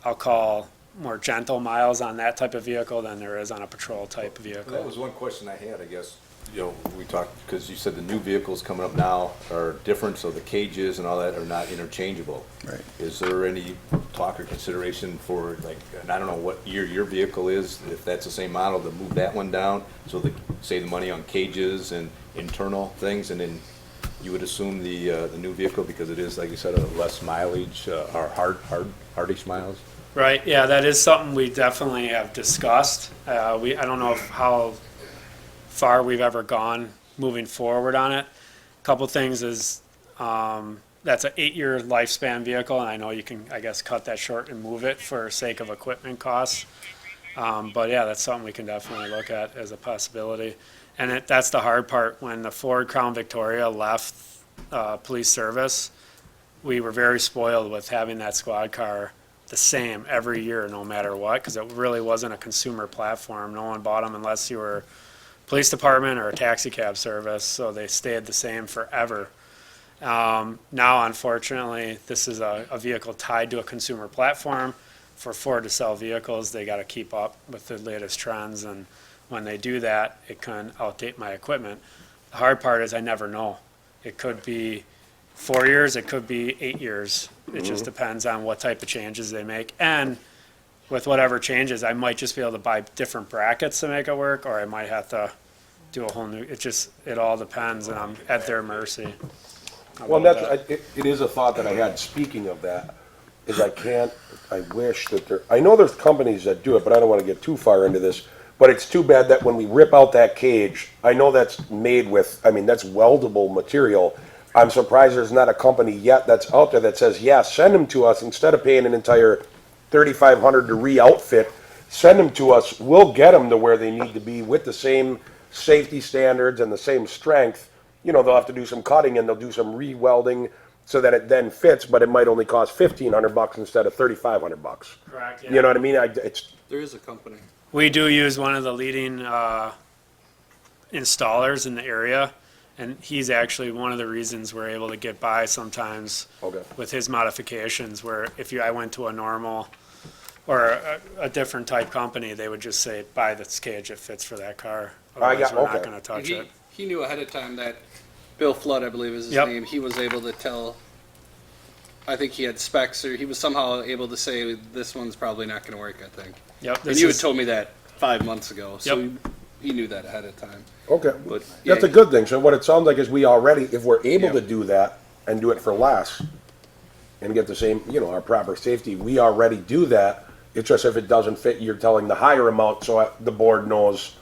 I'll call, more gentle miles on that type of vehicle than there is on a patrol type vehicle. That was one question I had, I guess. You know, we talked, because you said the new vehicles coming up now are different, so the cages and all that are not interchangeable. Right. Is there any talk or consideration for, like, and I don't know what year your vehicle is, if that's the same model, to move that one down, so they save the money on cages and internal things, and then you would assume the new vehicle, because it is, like you said, a less mileage, or hardish miles? Right, yeah, that is something we definitely have discussed. I don't know how far we've ever gone moving forward on it. Couple things is, that's an 8-year lifespan vehicle, and I know you can, I guess, cut that short and move it for sake of equipment costs. But yeah, that's something we can definitely look at as a possibility. And that's the hard part. When the Ford Crown Victoria left police service, we were very spoiled with having that squad car the same every year, no matter what, because it really wasn't a consumer platform. No one bought them unless you were police department or a taxi cab service, so they stayed the same forever. Now, unfortunately, this is a vehicle tied to a consumer platform. For Ford to sell vehicles, they got to keep up with the latest trends, and when they do that, it can outdate my equipment. The hard part is I never know. It could be 4 years, it could be 8 years. It just depends on what type of changes they make. And with whatever changes, I might just be able to buy different brackets to make it work, or I might have to do a whole new, it all depends, and I'm at their mercy. Well, that's, it is a thought that I had, speaking of that, is I wish that I know there's companies that do it, but I don't want to get too far into this, but it's too bad that when we rip out that cage, I know that's made with, that's weldable material. I'm surprised there's not a company yet that's out there that says, yeah, send them to us, instead of paying an entire $3,500 to re-outfit, send them to us, we'll get them to where they need to be with the same safety standards and the same strength. You know, they'll have to do some cutting and they'll do some re-welding so that it then fits, but it might only cost $1,500 instead of $3,500. Correct, yeah. You know what I mean? There is a company. We do use one of the leading installers in the area, and he's actually one of the reasons we're able to get by sometimes with his modifications, where if I went to a normal or a different type company, they would just say, buy this cage, it fits for that car. Otherwise, we're not going to touch it. He knew ahead of time that Bill Flood, I believe is his name, he was able to tell, I think he had specs, or he was somehow able to say, this one's probably not going to work, I think. Yep. And you had told me that 5 months ago, so he knew that ahead of time. Okay, But, that's a good thing. So what it sounds like is we already, if we're able to do that and do it for less and get the same, our proper safety, we already do that. It's just if it doesn't fit, you're telling the higher amount, so the board knows,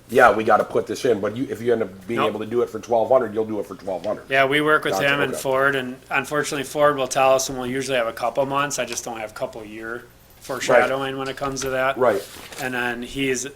yeah, we got to put this in. But if you end up being able to do it for $1,200, you'll do it for $1,200. Yeah, we work with Gotcha, him and Ford, and unfortunately Ford will tell us, and we'll usually have a couple months. I just don't have a couple year foreshadowing when it comes to that. Right. And then he's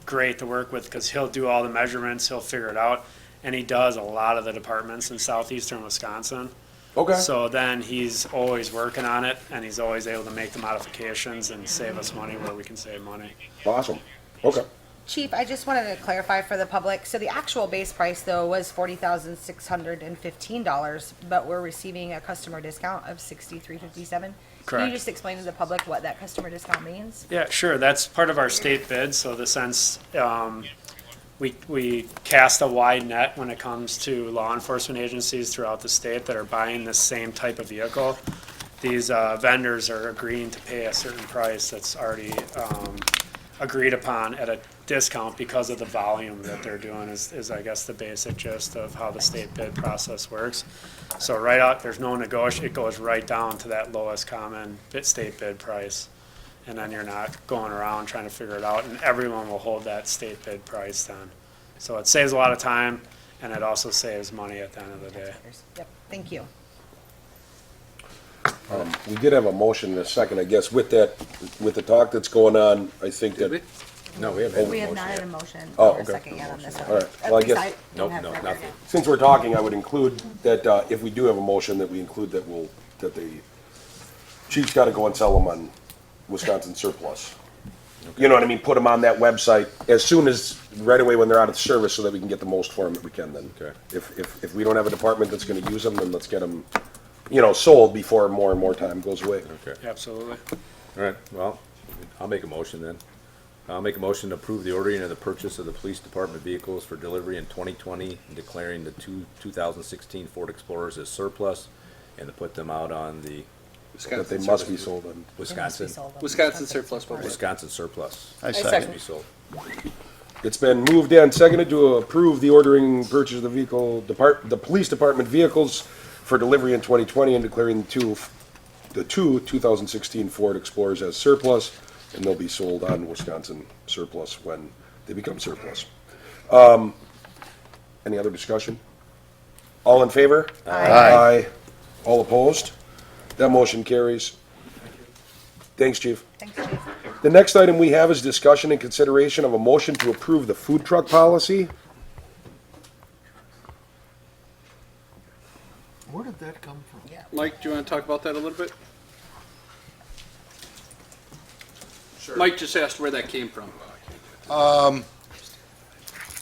great to work with because he'll do all the measurements, he'll figure it out, and he does a lot of the departments in southeastern Wisconsin. Okay. So then he's always working on it, and he's always able to make the modifications and save us money where we can save money. Awesome. Okay. Chief, I just wanted to clarify for the public, so the actual base price though was $40,615, but we're receiving a customer discount of $63.57. Can Correct. you just explain to the public what that customer discount means? Yeah, sure. That's part of our state bid. So the sense, we cast a wide net when it comes to law enforcement agencies throughout the state that are buying this same type of vehicle. These vendors are agreeing to pay a certain price that's already agreed upon at a discount because of the volume that they're doing is I guess the basic gist of how the state bid process works. So right out, there's no negotiation, it goes right down to that lowest common state bid price. And then you're not going around trying to figure it out, and everyone will hold that state bid price then. So it saves a lot of time, and it also saves money at the end of the day. Yep, thank you. We did have a motion in a second, I guess, with that, with the talk that's going on, I think that. No, we haven't. We have not had a motion Oh, or a okay. second yet on this one. All right. At Well, I least guess- don't Nope, have no, record nothing. yet. Since we're talking, I would include that, if we do have a motion, that we include that that the chief's gotta go and sell them on Wisconsin surplus. You know what I mean? Put them on that website as soon as, right away when they're out of service, so that we can get the most for them that we can then. Okay. If we don't have a department that's gonna use them, then let's get them, sold before more and more time goes away. Okay. Absolutely. All right, well, I'll make a motion then. I'll make a motion to approve the ordering of the purchase of the police department vehicles for delivery in 2020 and declaring the 2016 Ford Explorers as surplus and to put them out on the That they must be sold on. Wisconsin surplus public. Wisconsin surplus. I Must second. be sold. It's been moved and seconded to approve the ordering purchase of the police department vehicles for delivery in 2020 and declaring the two 2016 Ford Explorers as surplus, and they'll be sold on Wisconsin surplus when they become surplus. Any other discussion? All in favor? Aye. All opposed? That motion carries. Thanks, Chief. Thanks, Chief. The next item we have is discussion and consideration of a motion to approve the food truck policy. Where did that come from? Mike, do you want to talk about that a little bit? Sure. Mike just asked where that came from.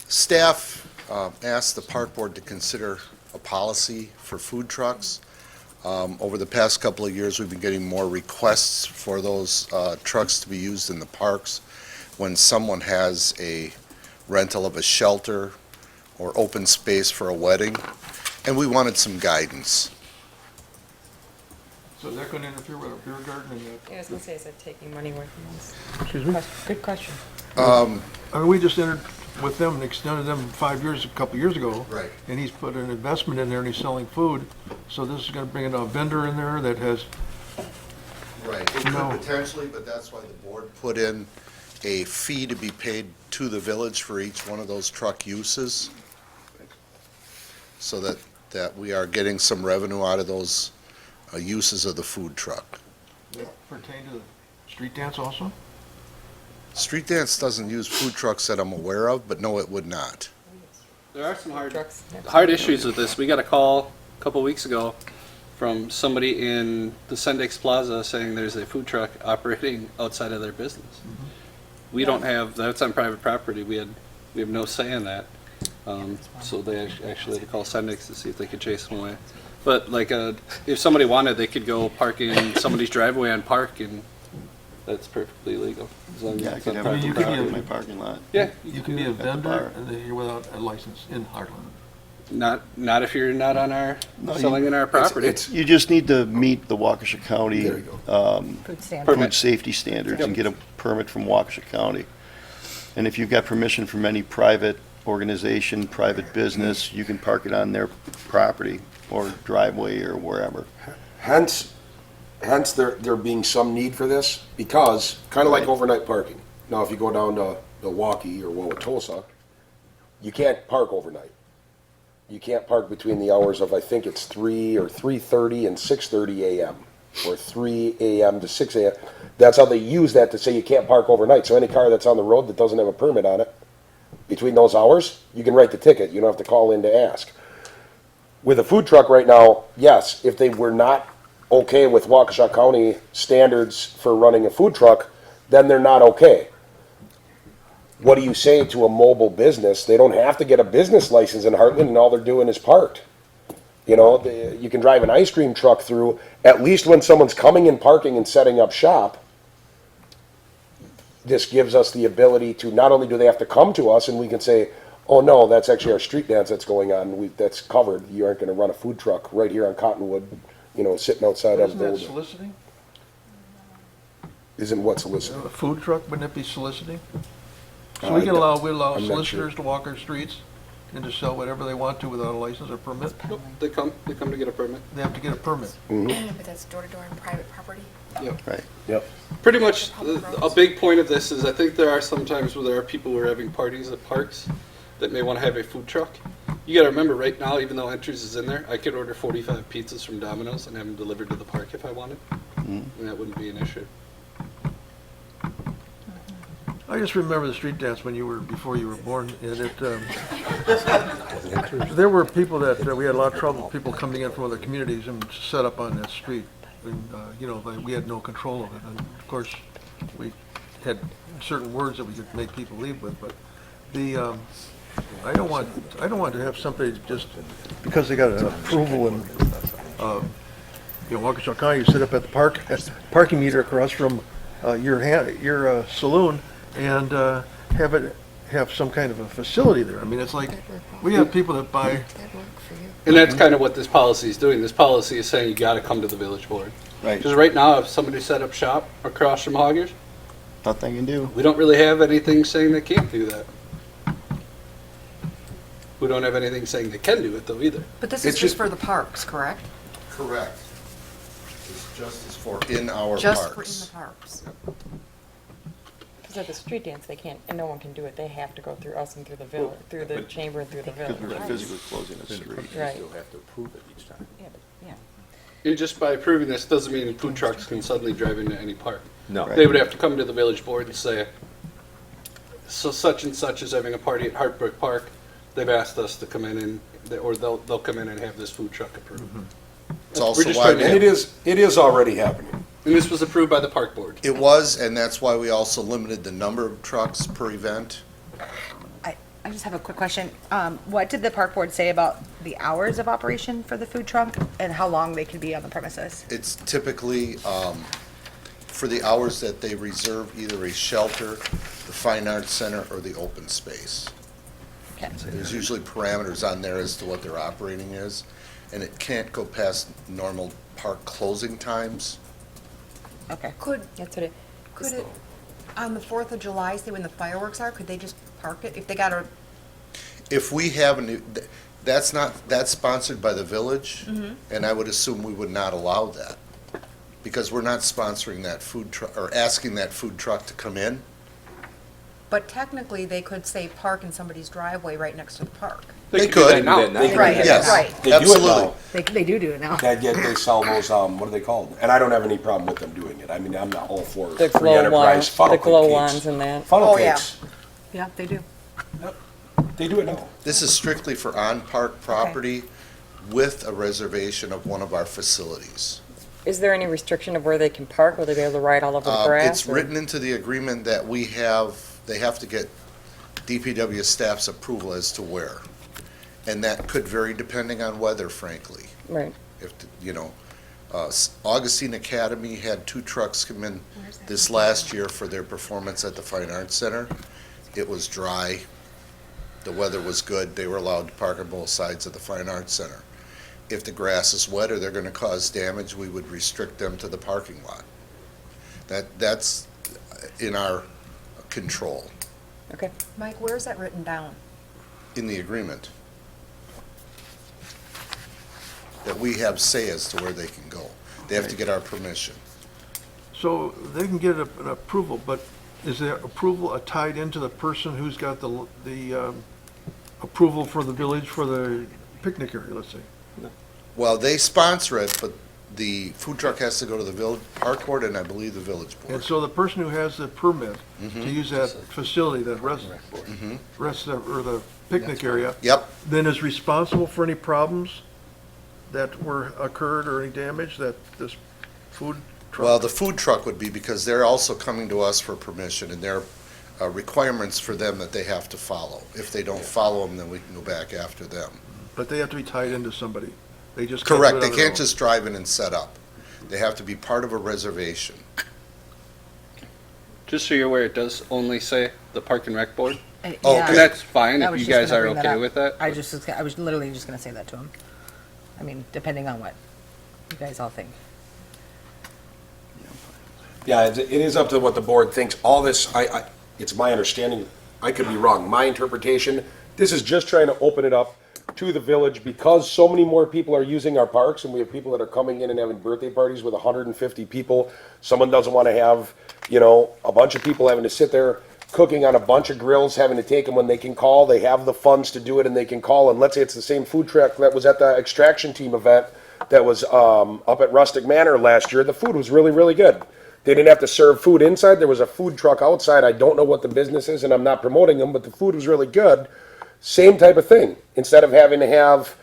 Staff asked the park board to consider a policy for food trucks. Over the past couple of years, we've been getting more requests for those trucks to be used in the parks when someone has a rental of a shelter or open space for a wedding, and we wanted some guidance. So is that going to interfere with our beer garden and Yeah, I was gonna say, is that taking money away from us? Excuse me? Good question. I mean, we just entered with them and extended them 5 years, a couple years ago. Right. And he's put an investment in there and he's selling food. So this is going to bring in a vendor in there that has, Right, it could No. potentially, but that's why the board put in a fee to be paid to the village for each one of those truck uses, so that we are getting some revenue out of those uses of the food truck. pertain to the street dance also? Street Dance doesn't use food trucks that I'm aware of, but no, it would not. There are some Trucks. hard issues with this. We got a call a couple weeks ago from somebody in the Sendex Plaza saying there's a food truck operating outside of their business. We don't have, that's on private property. We have no say in that. So they actually had to call Sendex to see if they could chase them away. But like, if somebody wanted, they could go park in somebody's driveway and park, and that's perfectly legal. As long as Yeah, I it's could on have private a property. in my parking lot. Yeah, You can be a the vendor bar. and then you're without a license in Hartland. not if you're not on our, No, selling in our property. You just need to meet the Waukesha County There you go. Food standard. food safety standards and get a permit from Waukesha County. And if you've got permission from any private organization, private business, you can park it on their property or driveway or wherever. Hence there being some need for this, because, kind of like Right. overnight parking. Now, if you go down to Milwaukee or Wauwatosa, you can't park overnight. You can't park between the hours of, I think it's 3 or 3:30 and 6:30 a.m. or 3 a.m. to 6 a.m. That's how they use that to say you can't park overnight. So any car that's on the road that doesn't have a permit on it, between those hours, you can write the ticket. You don't have to call in to ask. with a food truck right now, yes, if they were not okay with Waukesha County standards for running a food truck, then they're not okay. What do you say to a mobile business? They don't have to get a business license in Hartland, and all they're doing is parked. You know, you can drive an ice cream truck through, at least when someone's coming and parking and setting up shop. This gives us the ability to, not only do they have to come to us and we can say, oh no, that's actually our street dance that's going on, that's covered. You aren't gonna run a food truck right here on Cottonwood, you know, sitting outside of Isn't the. that soliciting? Isn't what soliciting? A food truck, wouldn't it be soliciting? So we allow I'm not solicitors to walk our streets and to sell whatever they want to without a license or permit? Nope, they come to get a permit. They have to get a permit. But that's door to door and private property. Yep. Right. Yep. Pretty much, a big point of this is I think there are some times where there are people who are having parties at parks that may want to have a food truck. You gotta remember, right now, even though entries is in there, I could order 45 pizzas from Domino's and have them delivered to the park if I wanted. And that wouldn't be an issue. I just remember the street dance before you were born, and it, there were people that, we had a lot of trouble, people coming in from other communities and set up on that street. And, you know, we had no control of it, and of course, we had certain words that we could make people leave with, but I don't want to have somebody just, because they got an approval and, you know, Waukesha County, you sit up at the parking meter across from, your saloon, and have some kind of a facility there. I mean, it's like, we have people that buy. And that's kind of what this policy is doing. This policy is saying you gotta come to the village board. Right. Because right now, if somebody set up shop across from Hoggers, Nothing you can do. we don't really have anything saying they can't do that. We don't have anything saying they can do it though either. But this is just for the parks, correct? Correct. It's just as for in our Just for in parks. the parks. Because at the street dance, they can't, and no one can do it. They have to go through us and through the village, through the chamber and through the Because we're village. physically closing the street. You Right. still have to approve it each time. Yeah, but, yeah. And just by approving this doesn't mean food trucks can suddenly drive into any park. No. They would have to come to the village board and say, so such and such is having a party at Hartbrook Park. They've asked us to come in and, or they'll come in and have this food truck approved. It's also just why trying we to- And have it is already happening. And this was approved by the park board. It was, and that's why we also limited the number of trucks per event. I just have a quick question. What did the park board say about the hours of operation for the food truck and how long they could be on the premises? It's typically, for the hours that they reserve either a shelter, the Fine Arts Center, or the open space. Okay. There's usually parameters on there as to what their operating is, and it can't go past normal park closing times. Okay. That's what it, Could it, on the 4th of July, say when the fireworks are, could they just park it? If they got a, If we have that's sponsored by the village, and I would assume we would not allow that, because we're not sponsoring that food truck, or asking that food truck to come in. but technically, they could say park in somebody's driveway right next to the park. They can do that could. now. They Right, Yes, right. They do it absolutely. now. They do do it now. They sell those, what are they called? And I don't have any problem with them doing it. I mean, I'm not all for the free glow enterprise ones, funnel the glow cakes. ones and that. Funnel Oh, yeah. cakes, Yeah, they do. they do it now. This is strictly for on-park property with a reservation of one of our facilities. Is there any restriction of where they can park? Will they be able to ride all over the grass? It's written into the agreement that we have, they have to get DPW staff's approval as to where. And that could vary depending on weather, frankly. Right. If, you know, Augustine Academy had 2 trucks come in this last year for their performance at the Fine Arts Center. It was dry. The weather was good. They were allowed to park on both sides of the Fine Arts Center. If the grass is wet or they're going to cause damage, we would restrict them to the parking lot. That's in our control, Okay. Mike, where's that written down? in the agreement. That we have say as to where they can go. They have to get our permission. So they can get an approval, but is their approval tied into the person who's got the approval for the village for the picnic area, let's say? Well, they sponsor it, but the food truck has to go to the village park board and I believe the village And board. so the person who has the permit to use that facility, that or the picnic area, Yep, then is responsible for any problems that were occurred or any damage that this food truck? Well, the food truck would be because they're also coming to us for permission, and there are requirements for them that they have to follow. If they don't follow them, then we can go back after them. But they have to be tied into somebody. They just can't do it Correct, on they their can't own. just drive in and set up. They have to be part of a reservation. Just so you're aware, it does only say the Park and Rec Board. Okay. And that's fine I if was you just guys gonna are bring that okay up. with that. I was literally just gonna say that to him. I mean, depending on what you guys all think. Yeah, it is up to what the board thinks. All this, it's my understanding, I could be wrong, my interpretation, this is just trying to open it up to the village because so many more people are using our parks and we have people that are coming in and having birthday parties with 150 people. Someone doesn't want to have, a bunch of people having to sit there cooking on a bunch of grills, having to take them when they can call. They have the funds to do it and they can call. And let's say it's the same food truck that was at the Extraction Team event that was up at Rustic Manor last year. The food was really, really good. They didn't have to serve food inside. There was a food truck outside. I don't know what the business is, and I'm not promoting them, but the food was really good. Same type of thing. Instead of having to have,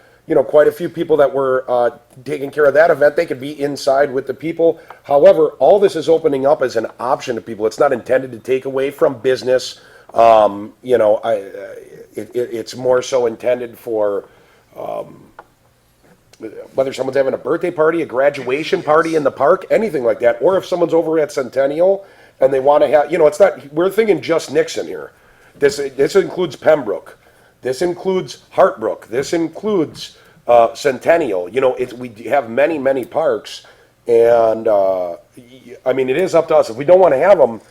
quite a few people that were taking care of that event, they could be inside with the people. However, all this is opening up as an option to people. It's not intended to take away from business. It's more so intended for whether someone's having a birthday party, a graduation party in the park, anything like that, or if someone's over at Centennial and they want to have, it's not, we're thinking just Nixon here. This includes Pembroke. This includes Hartbrook. This includes Centennial. We have many, many parks, and it is up to us. If we don't want to have them,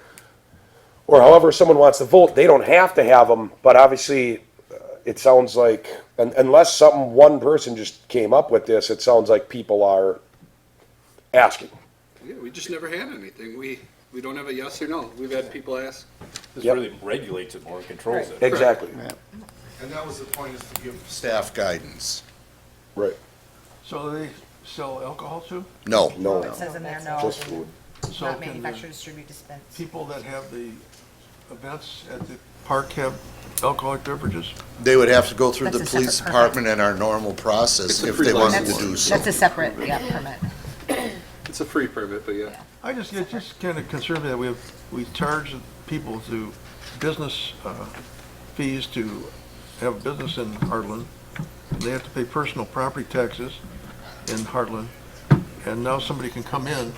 or however someone wants to vote, they don't have to have them, but obviously it sounds like, unless one person just came up with this, it sounds like people are asking. Yeah, we just never had anything. We don't have a yes or no. We've had people ask. This Yep. really regulates it more, controls it. Exactly. And that was the point, is to give staff guidance. Right. So they sell alcohol too? No. No, It says in there, no. just food. So Not can manufactured, the distribute, dispense. people that have the events at the park have alcoholic beverages? They would have to go through That's the a separate police permit. department and our normal process It's a if free they wanted license. to do so. That's a separate, permit. It's a free permit, but yeah. It just kind of concerns me that we charge people to business fees to have business in Hartland. And they have to pay personal property taxes in Hartland. And now somebody can come in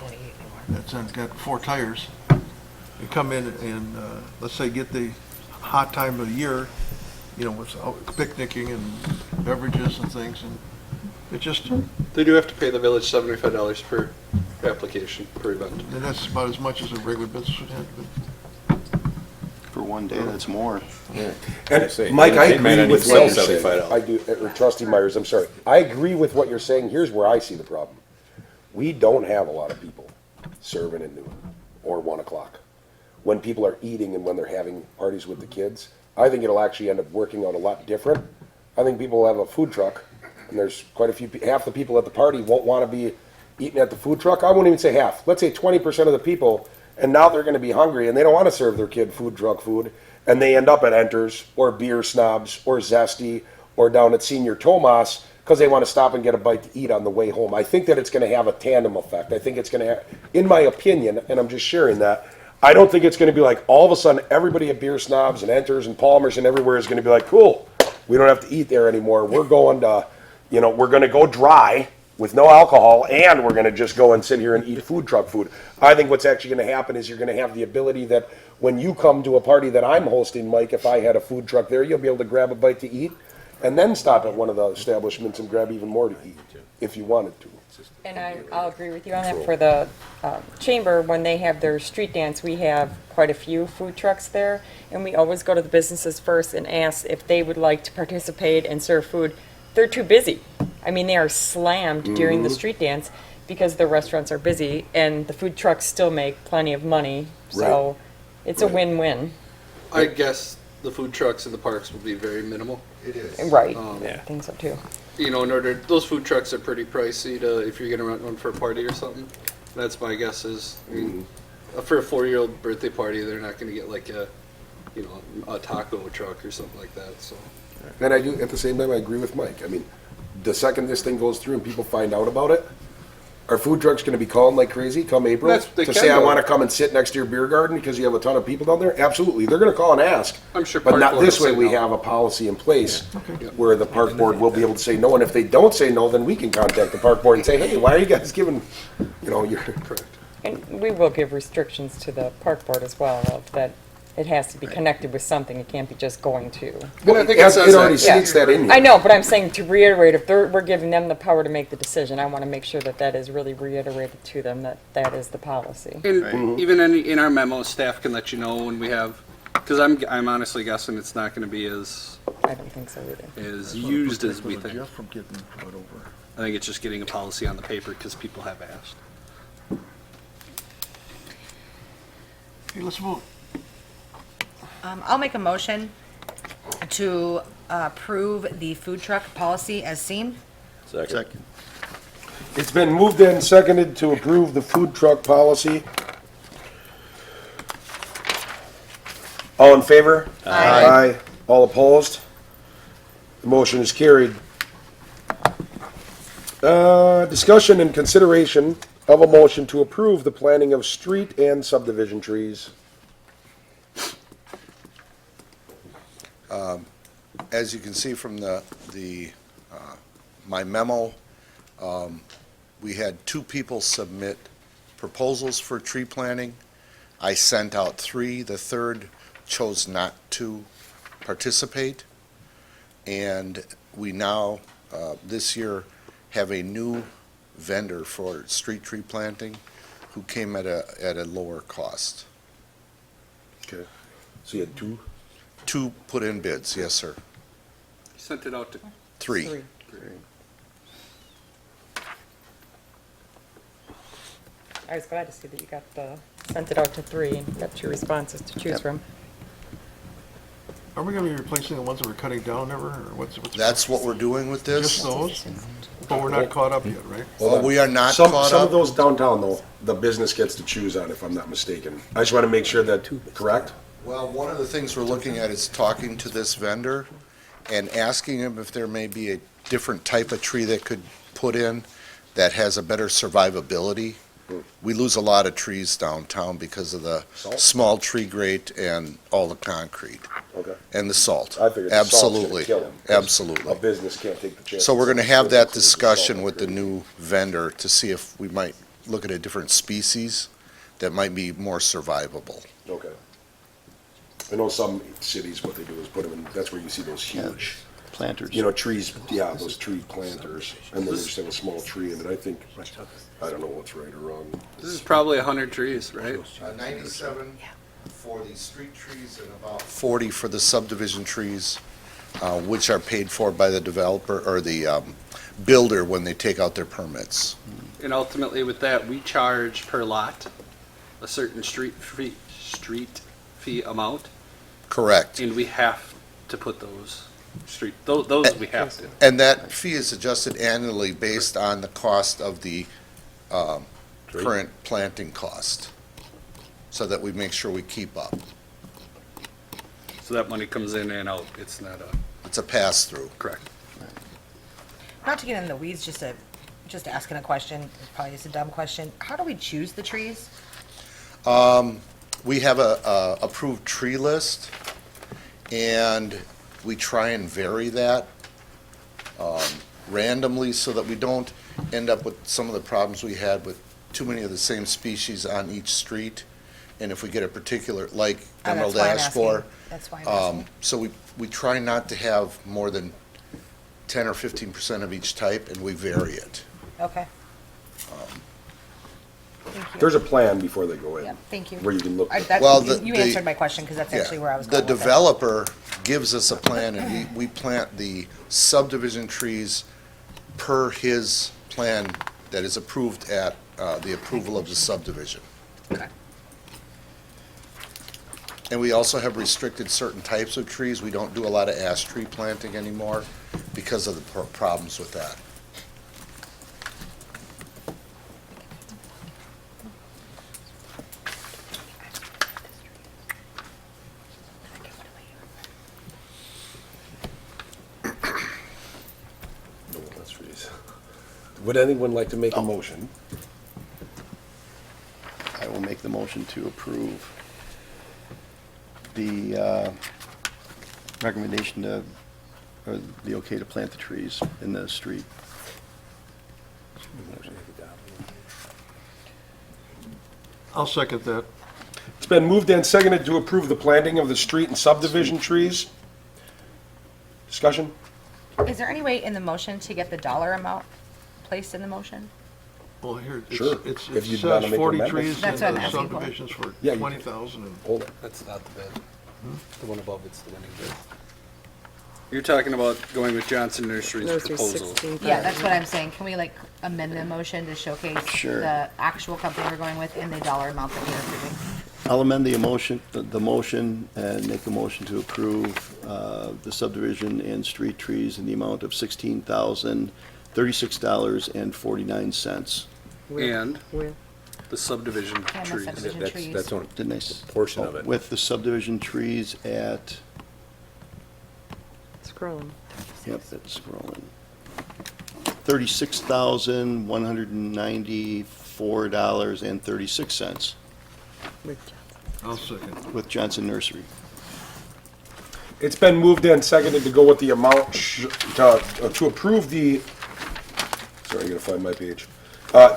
that's got 4 tires and come in and, let's say, get the hot time of the year, with picnicking and beverages and things. And it just, and They do have to pay the village $75 per application, per event. that's about as much as a regular business would have. For one day, that's more. And Mike, I They might agree not with even what you're sell saying. $75. I do, or Trustee Myers, I'm sorry. I agree with what you're saying. Here's where I see the problem. We don't have a lot of people serving at noon or 1 o'clock. When people are eating and when they're having parties with the kids, I think it'll actually end up working out a lot different. I think people will have a food truck, and there's quite a few, half the people at the party won't want to be eating at the food truck. I won't even say half. Let's say 20% of the people, and now they're going to be hungry, and they don't want to serve their kid food truck food, and they end up at Enter's, or Beer Snobs, or Zesty, or down at Senior Tomas, because they want to stop and get a bite to eat on the way home. I think that it's going to have a tandem effect. I think it's going to have, in my opinion, and I'm just sharing that, I don't think it's going to be like all of a sudden everybody at Beer Snobs and Enters and Palmer's and everywhere is going to be like, cool, we don't have to eat there anymore. We're going to, we're going to go dry with no alcohol, and we're going to just go and sit here and eat food truck food. I think what's actually going to happen is you're going to have the ability that when you come to a party that I'm hosting, Mike, if I had a food truck there, you'll be able to grab a bite to eat and then stop at one of the establishments and grab even more to eat if you wanted to. And I'll agree with you on that. For the chamber, when they have their street dance, we have quite a few food trucks there, and we always go to the businesses first and ask if they would like to participate and serve food. They're too busy. I mean, they are slammed during the street dance because the restaurants are busy, and the food trucks still make plenty of money. So it's a win-win. I guess the food trucks in the parks will be very minimal. It is. Right. Yeah. I think so too. In order, those food trucks are pretty pricey to, if you're gonna rent one for a party or something. That's my guess is, for a 4-year-old birthday party, they're not gonna get like a taco truck or something like that, so. And I do, at the same time, I agree with Mike. I mean, the second this thing goes through and people find out about it, are food trucks gonna be calling like crazy come April? They To can say, I go. wanna come and sit next to your beer garden because you have a ton of people down there? Absolutely, they're gonna call and ask. I'm sure But park not board this will way, say we no. have a policy in place where the park board will be able to say no, and if they don't say no, then we can contact the park board and say, hey, why are you guys giving, you know, you're. Correct. And we will give restrictions to the park board as well, of that it has to be connected with something, it can't be just going to. Well, I think it It says already that. states that in here. I know, but I'm saying to reiterate, if we're giving them the power to make the decision, I want to make sure that that is really reiterated to them, that that is the policy. And even in our memo, staff can let you know when we have, because I'm honestly guessing it's not going to be as I don't think so either. used as we think. Jeff from getting it over. I think it's just getting a policy on the paper because people have asked. Okay, let's vote. I'll make a motion to approve the food truck policy as seen. Second. It's been moved and seconded to approve the food truck policy. All in favor? Aye. All opposed? The motion is carried. Discussion and consideration of a motion to approve the planting of street and subdivision trees. As you can see from my memo, we had 2 people submit proposals for tree planting. I sent out 3. The third chose not to participate. And we now, this year, have a new vendor for street tree planting who came at a lower cost. Okay. So you had 2? 2 put in bids, yes, sir. You sent it out to 3. I was glad to see that you sent it out to 3 and got 2 responses to choose Yep. from. Are we gonna be replacing the ones that we're cutting down ever, or what's? That's what we're doing with this. Just those? But we're not caught up yet, right? Well, we are not Some caught of up. those downtown, though, the business gets to choose on, if I'm not mistaken. I just want to make sure that, correct? Well, one of the things we're looking at is talking to this vendor and asking him if there may be a different type of tree that could put in that has a better survivability. We lose a lot of trees downtown because of the Salt? small tree grate and all the concrete Okay. and the salt. I figured the salt's gonna Absolutely, kill 'em. A absolutely. business can't take the chance. So we're gonna have that With the discussion salt with the new vendor to see if we might look at a different species that might be more survivable. Okay. I know some cities, what they do is put them in, that's where you see those huge, Planters. you know, trees, yeah, those tree planters. And then they just have a small tree in it. I think, I don't know what's right or wrong. This is probably 100 trees, right? 97 for the street trees and about 40 for the subdivision trees, which are paid for by the developer or the builder when they take out their permits. And ultimately with that, we charge per lot a certain street fee amount, Correct. and we have to put those we have to. And that fee is adjusted annually based on the cost of the current planting cost, so that we make sure we keep up. So that money comes in and out. It's not It's a pass-through. correct. Not to get in the weeds, just asking a question, it probably is a dumb question. How do we choose the trees? We have a approved tree list, and we try and vary that randomly so that we don't end up with some of the problems we had with too many of the same species on each street. And if we get a particular, like Emerald That's why I'm ash asking. for, That's why I'm asking. so we try not to have more than 10 or 15% of each type, and we vary it. Okay. Thank you. There's a plan before they go in. Yeah, thank you. Where you can look. Well, You answered my question, because that's actually where I was The going with it. developer gives us a plan, and we plant the subdivision trees per his plan that is approved at the approval of the subdivision. Okay. And we also have restricted certain types of trees. We don't do a lot of ash tree planting anymore because of the problems with that. No, that's Would anyone like to make a motion? I will make the motion to approve the recommendation to, or the okay to plant the trees in the street. I'll second that. It's been moved and seconded to approve the planting of the street and subdivision trees. Discussion? Is there any way in the motion to get the dollar amount placed in the motion? Well, here, Sure. it If you'd says wanna make 40 amendments. trees That's and what I'm the asking for. subdivisions for Yeah, you- 20,000 and Hold it. That's not the bid. The one above it's the winning bid. You're talking about going with Johnson Nursery's Nursery proposal. 16. Yeah, that's what I'm saying. Can we like amend the motion to showcase Sure. the actual company we're going with and the dollar amount that we're approving? I'll amend the motion, the motion and make a motion to approve the subdivision and street trees in the amount of $16,036.49. And With the subdivision And the trees. subdivision That's, trees. that's only Didn't I s- portion of it. With the subdivision trees at, scrolling. yep, that's scrolling. $36,194.36 I'll second. with Johnson Nursery. It's been moved and seconded to go with the amount, to approve the, sorry, I gotta find my page.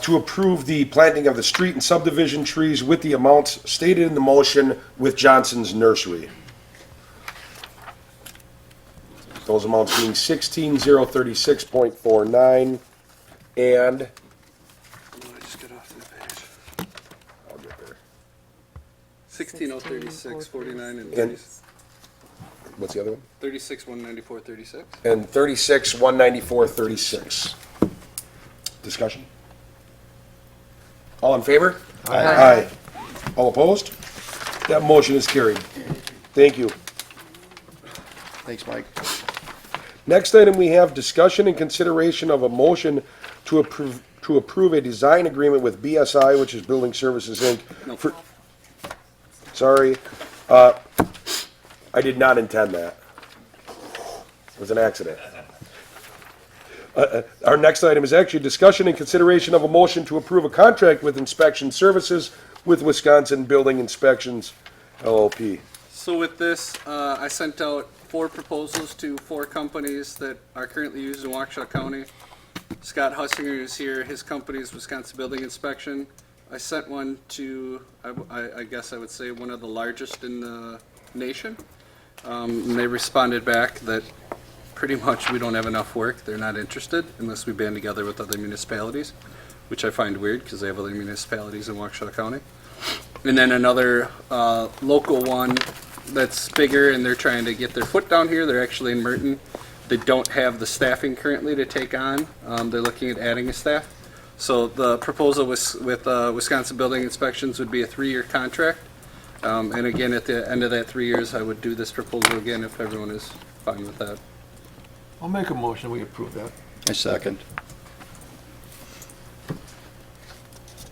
To approve the planting of the street and subdivision trees with the amounts stated in the motion with Johnson's Nursery. Those amounts being 16,036.49 and, I just get off the page. I'll get there. 16,036.49 and And- What's the other one? 36,194.36. And 36,194.36. Discussion? All in favor? Aye. All opposed? That motion is carried. Thank you. Thanks, Mike. Next item, we have discussion and consideration of a motion to approve a design agreement with BSI, which is Building Services, Inc. for- Sorry, I did not intend that. It was an accident. Our next item is actually discussion and consideration of a motion to approve a contract with inspection services with Wisconsin Building Inspections LLP. So with this, I sent out 4 proposals to 4 companies that are currently used in Waukesha County. Scott Hussinger is here. His company is Wisconsin Building Inspection. I sent one to, I guess I would say, one of the largest in the nation. And they responded back that pretty much we don't have enough work. They're not interested unless we band together with other municipalities, which I find weird because they have other municipalities in Waukesha County. And then another local one that's bigger, and they're trying to get their foot down here. They're actually in Merton. They don't have the staffing currently to take on. They're looking at adding a staff. So the proposal with Wisconsin Building Inspections would be a 3-year contract. And again, at the end of that 3 years, I would do this proposal again if everyone is fine with that. I'll make a motion, we approve that. I second.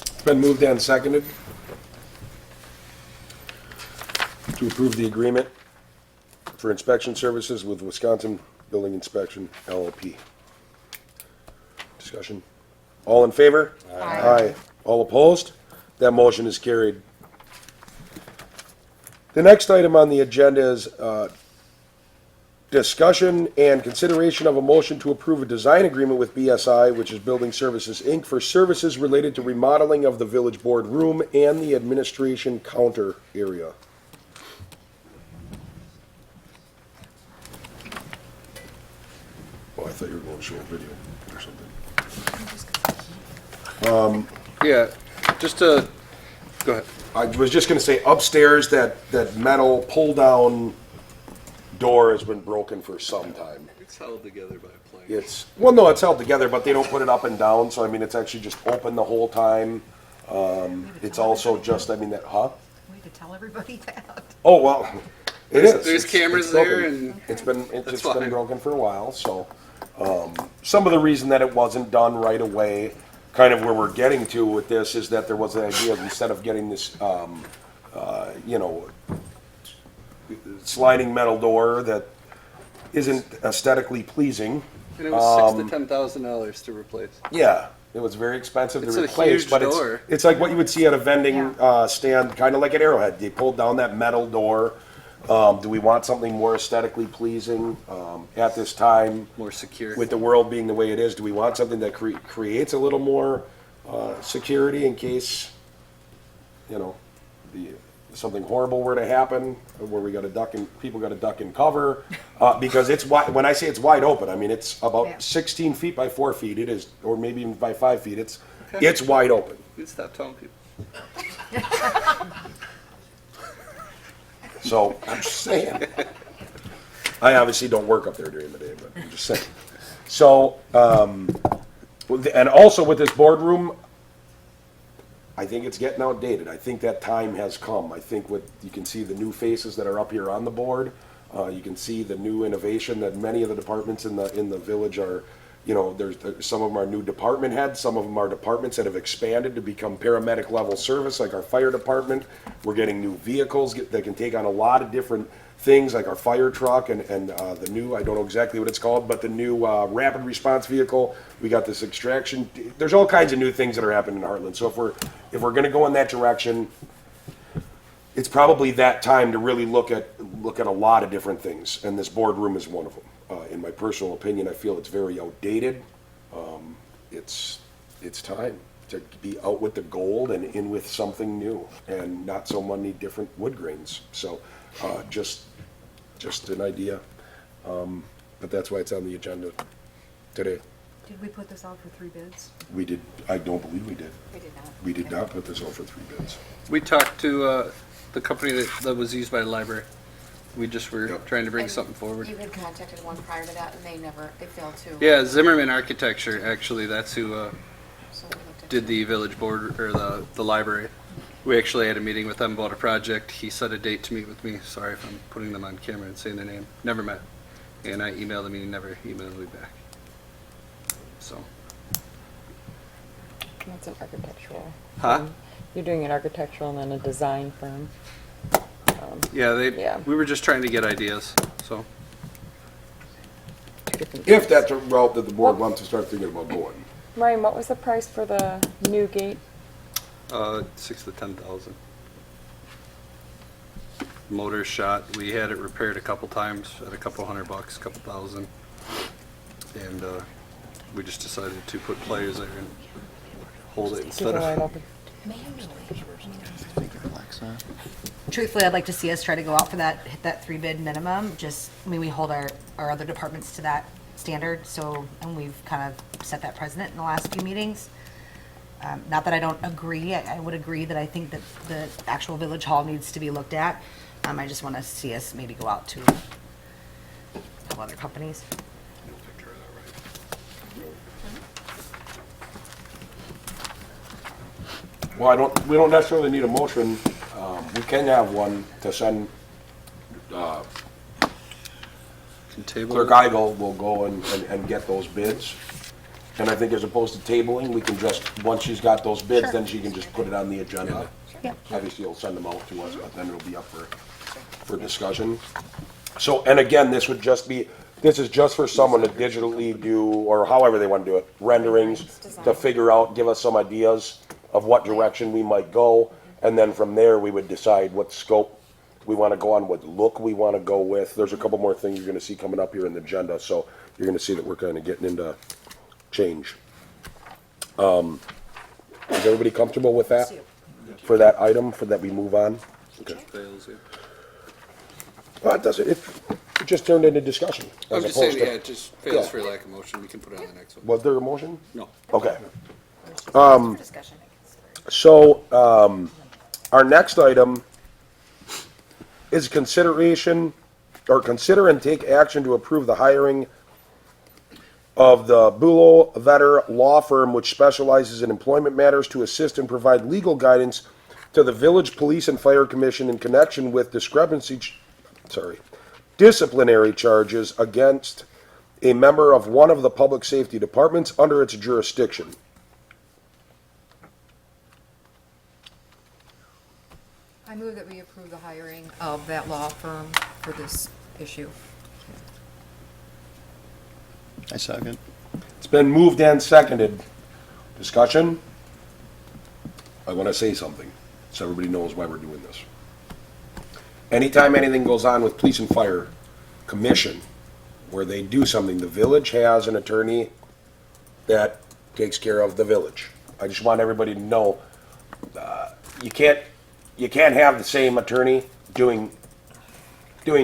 It's been moved and seconded to approve the agreement for inspection services with Wisconsin Building Inspection LLP. Discussion. All in favor? Aye. All opposed? That motion is carried. The next item on the agenda is discussion and consideration of a motion to approve a design agreement with BSI, which is Building Services, Inc., for services related to remodeling of the village board room and the administration counter area. Oh, I thought you were going to show a video or something. Yeah, just to, go ahead. I was just gonna say upstairs, that metal pull-down door has been broken for some time. It's held together by a plank. Well, no, it's held together, but they don't put it up and down, so I mean, it's actually just open the whole time. It's also just, I mean, We could tell everybody that. Oh, well, it is. There's It's cameras broken. there and It's been that's fine. broken for a while, so, some of the reason that it wasn't done right away, kind of where we're getting to with this, is that there was an idea of instead of getting this, sliding metal door that isn't aesthetically pleasing, And it was $6,000 to $10,000 to replace. Yeah, it was very expensive It's to a replace, huge but door. it's like what you would see at a vending stand, kind of like at Arrowhead. They pulled down that metal door. Do we want something more aesthetically pleasing at this time? More secure. With the world being the way it is, do we want something that creates a little more security in case, you know, something horrible were to happen, where we got to duck and people got to duck and cover, because it's wide. When I say it's wide open, I mean it's about 16 feet by 4 feet. It is, or maybe even by 5 feet. It's wide open. You stop telling people. So I'm just saying. I obviously don't work up there during the day, but I'm just saying. So, and also with this boardroom, I think it's getting outdated. I think that time has come. I think you can see the new faces that are up here on the board. You can see the new innovation that many of the departments in the village are. You know, there's some of them are new department heads. Some of them are departments that have expanded to become paramedic level service, like our fire department. We're getting new vehicles that can take on a lot of different things, like our fire truck and the new, I don't know exactly what it's called, but the new rapid response vehicle. We got this extraction. There's all kinds of new things that are happening in Hartland. So if we're going to go in that direction, it's probably that time to really look at a lot of different things, and this boardroom is one of them. In my personal opinion, I feel it's very outdated. It's time to be out with the gold and in with something new, and not so many different wood grains. So, just an idea. But that's why it's on the agenda today. Did we put this out for 3 bids? We did. I don't believe we did. We did not. We did not put this out for 3 bids. We talked to the company that was used by the library. We just were trying to bring And something forward. You had contacted one prior to that, and they failed to. Yeah, Zimmerman Architecture, actually, that's who So we looked at did the village board, or the library. We actually had a meeting with them about a project. He set a date to meet with me. Sorry if I'm putting them on camera and saying their name. Never met. And I emailed him, and he never emailed me back. So. That's an architectural. Huh? You're doing an architectural and then a design firm. Yeah, we were just trying to get ideas, so. If that's a route that the board wants to start thinking about going. Ryan, what was the price for the new gate? 6 to 10,000. Motor shot, we had it repaired a couple times at a couple $100, a couple thousand. And we just decided to put players there and hold it instead of. Truthfully, I'd like to see us try to go out for hit that 3 bid minimum. We hold our other departments to that standard, and we've kind of set that precedent in the last few meetings. Not that I don't agree, I would agree that I think that the actual village hall needs to be looked at. I just want to see us maybe go out to a couple other companies. Well, we don't necessarily need a motion. We can have one to send, Clerk Eigel will go and get those bids. And I think as opposed to tabling, we can just, once she's got those bids, then she can just put it on the agenda. Yep. Obviously, you'll send them out to us, but then it'll be up for discussion. So, and again, this is just for someone to digitally do, or however they want to do it, renderings, to figure out, give us some ideas of what direction we might go, and then from there, we would decide what scope we want to go on, what look we want to go with. There's a couple more things you're going to see coming up here in the agenda, so you're going to see that we're kind of getting into change. Is everybody comfortable with that? For that item, for that we move on? Okay. Fails, yeah. Well, it doesn't, it just turned into discussion. I'm as just opposed saying, to- yeah, it just fails Yeah. for lack of motion. We can put it on the next one. Was there a motion? No. Okay. For discussion. So, our next item is consider and take action to approve the hiring of the Bulow Vetter Law Firm, which specializes in employment matters, to assist and provide legal guidance to the Village Police and Fire Commission in connection with disciplinary charges against a member of one of the public safety departments under its jurisdiction. I move that we approve the hiring of that law firm for this issue. I second. It's been moved and seconded. Discussion? I want to say something, so everybody knows why we're doing this. Anytime anything goes on with police and fire commission, where they do something, the village has an attorney that takes care of the village. I just want everybody to know, you can't have the same attorney doing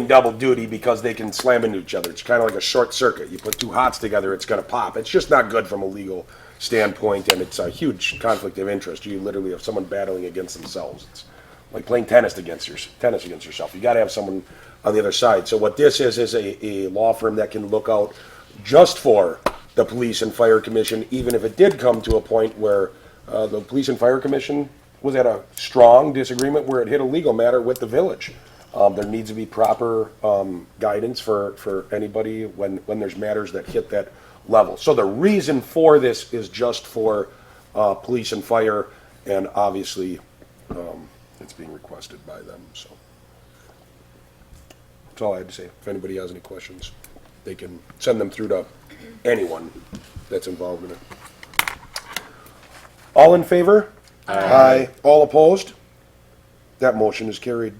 double duty because they can slam into each other. It's kind of like a short circuit. You put two hots together, it's going to pop. It's just not good from a legal standpoint, and it's a huge conflict of interest. You literally have someone battling against themselves. It's like playing tennis against yourself. You got to have someone on the other side. So what this is a law firm that can look out just for the police and fire commission, even if it did come to a point where the police and fire commission was at a strong disagreement where it hit a legal matter with the village. There needs to be proper guidance for anybody when there's matters that hit that level. So the reason for this is just for police and fire, and obviously it's being requested by them. So that's all I had to say. If anybody has any questions, they can send them through to anyone that's involved in it. All in favor? Aye. All opposed? That motion is carried.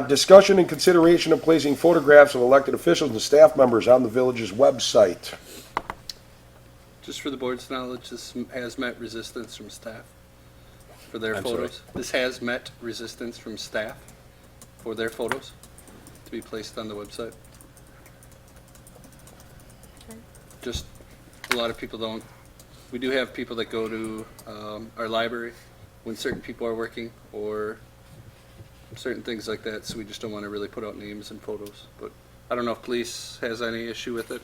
Discussion and consideration of placing photographs of elected officials and staff members on the village's website. Just for the board's knowledge, this has met resistance from staff for their I'm photos. sorry. This has met resistance from staff for their photos to be placed on the website. Just, a lot of people don't, we do have people that go to our library when certain people are working, or certain things like that, so we just don't want to really put out names and photos. But I don't know if police has any issue with it.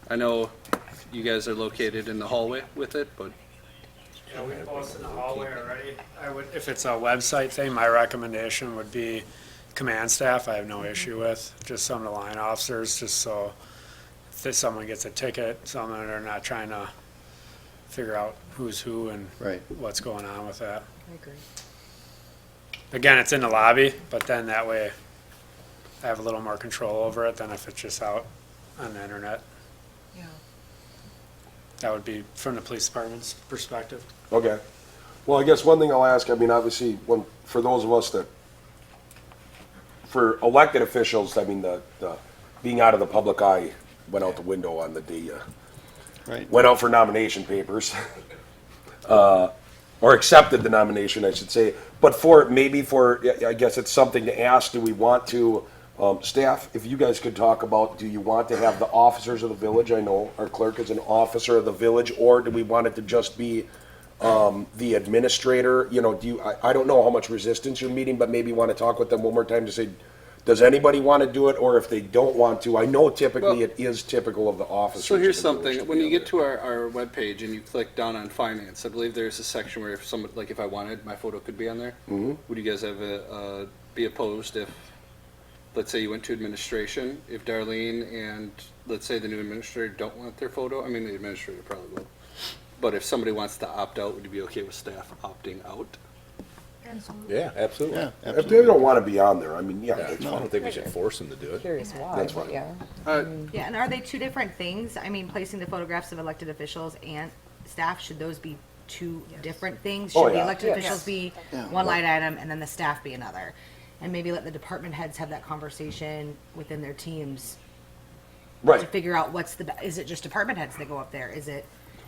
I know you guys are located in the hallway with it, but Yeah, we post in the hallway already. If it's a website thing, my recommendation would be command staff, I have no issue with. Just some of the line officers, just so if someone gets a ticket, someone, they're not trying to figure out who's who and Right. what's going on with that. I agree. Again, it's in the lobby, but then that way I have a little more control over it than if it's just out on the internet. Yeah. That would be from the police department's perspective. Okay. Well, I guess one thing I'll ask, I mean, obviously, for those of us that, for elected officials, I mean, the being out of the public eye went out the window on the day Right. went out for nomination papers, or accepted the nomination, I should say. But I guess it's something to ask, do we want to, staff, if you guys could talk about, do you want to have the officers of the village? I know our clerk is an officer of the village, or do we want it to just be the administrator? You know, I don't know how much resistance you're meeting, but maybe want to talk with them one more time to say, does anybody want to do it, or if they don't want to? I know typically Well, it is typical of the officers. so here's of the village something. to When be you on get it. to our webpage and you click down on finance, I believe there's a section where if someone, like if I wanted, my photo could be on there. Mhm. Would you guys have be opposed if, let's say you went to administration, if Darlene and let's say the new administrator don't want their photo? I mean, the administrator probably will. But if somebody wants to opt out, would you be okay with staff opting out? Yeah, absolutely. Yeah, If absolutely. they don't want to be on there, I mean, yeah, Yeah, it's I fine. don't think we should force them to do it. Curious why, That's but fine. yeah. Yeah, and are they two different things? I mean, placing the photographs of elected officials and staff, should those be two different things? Oh, Should the yeah. elected Yes. officials be Yeah. one line item and then the staff be another? And maybe let the department heads have that conversation within their teams to Right. figure out is it just department heads that go up there? Is it,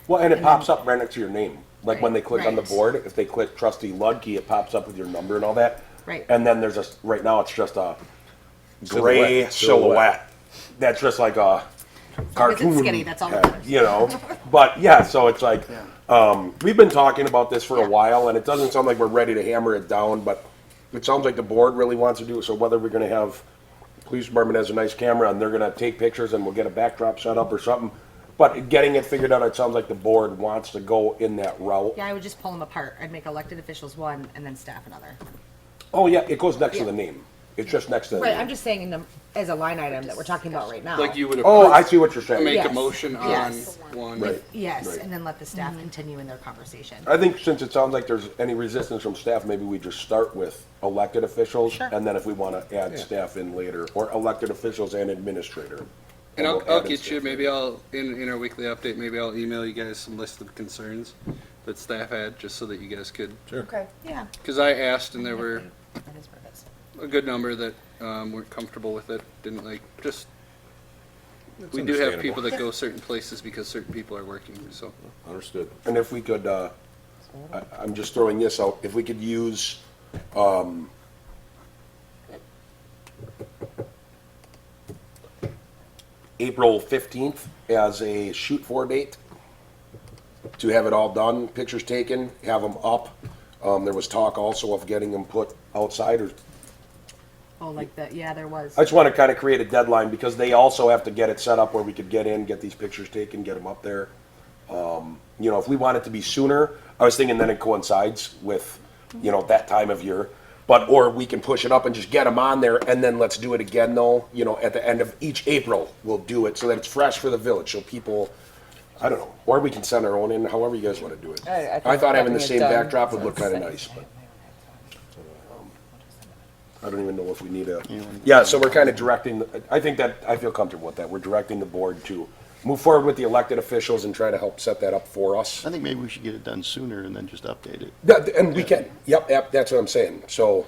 Well, and it And pops then- up right next to your name. Like when they click on the Right. board, if they click trustee Ludke, it pops up with your number and all that. Right. And then there's right now it's just a gray silhouette. That's just like a cartoon. skinny, that's all that head, matters. you know? But yeah, so it's like, we've been talking about this for a while, and it doesn't sound like we're ready to hammer it down, but it sounds like the board really wants to do it. So whether we're gonna have, police department has a nice camera and they're gonna take pictures and we'll get a backdrop set up or something. But getting it figured out, it sounds like the board wants to go in that route. yeah, I would just pull them apart. I'd make elected officials one and then staff another. Oh, yeah, it goes next to Yeah. the name. It's just next to the Right, name. I'm just saying as a line item that we're talking about right now. Like you would Oh, approve, I see what you're saying. make a Yes. motion on Yes. one. Right. Yes, Right. and then let the staff continue in their conversation. I think since it sounds like there's any resistance from staff, maybe we just start with elected officials. Sure. And then if we want to add staff in later, or elected officials and administrator. And we'll I'll add in get you, stuff. maybe in our weekly update, maybe I'll email you guys some list of concerns that staff had, just so that you guys could, Okay, yeah. because I asked and there were That is what it is. a good number that weren't comfortable with it, didn't like, just, It's we do have understandable. people that go certain places because certain people are working, so. Understood. And if we could, I'm just throwing this out, if we could use, April 15th as a shoot-for date, to have it all done, pictures taken, have them up. There was talk also of getting them put outside, or, Oh, like that, yeah, there was. I just want to kind of create a deadline, because they also have to get it set up where we could get in, get these pictures taken, get them up there. You know, if we want it to be sooner, I was thinking then it coincides with, you know, that time of year. But, or we can push it up and just get them on there, and then let's do it again though, you know, at the end of each April, we'll do it so that it's fresh for the village, so people, I don't know, or we can send our own in, however you guys want to do it. I think I thought having the having it same done backdrop would so look it's kind of safe. nice, but. I don't even know if we need a, yeah, so we're kind of directing, I think that, I feel comfortable with that. We're directing the board to move forward with the elected officials and try to help set that up for us. I think maybe we should get it done sooner and then just update it. And we can, yep, that's what I'm saying. So,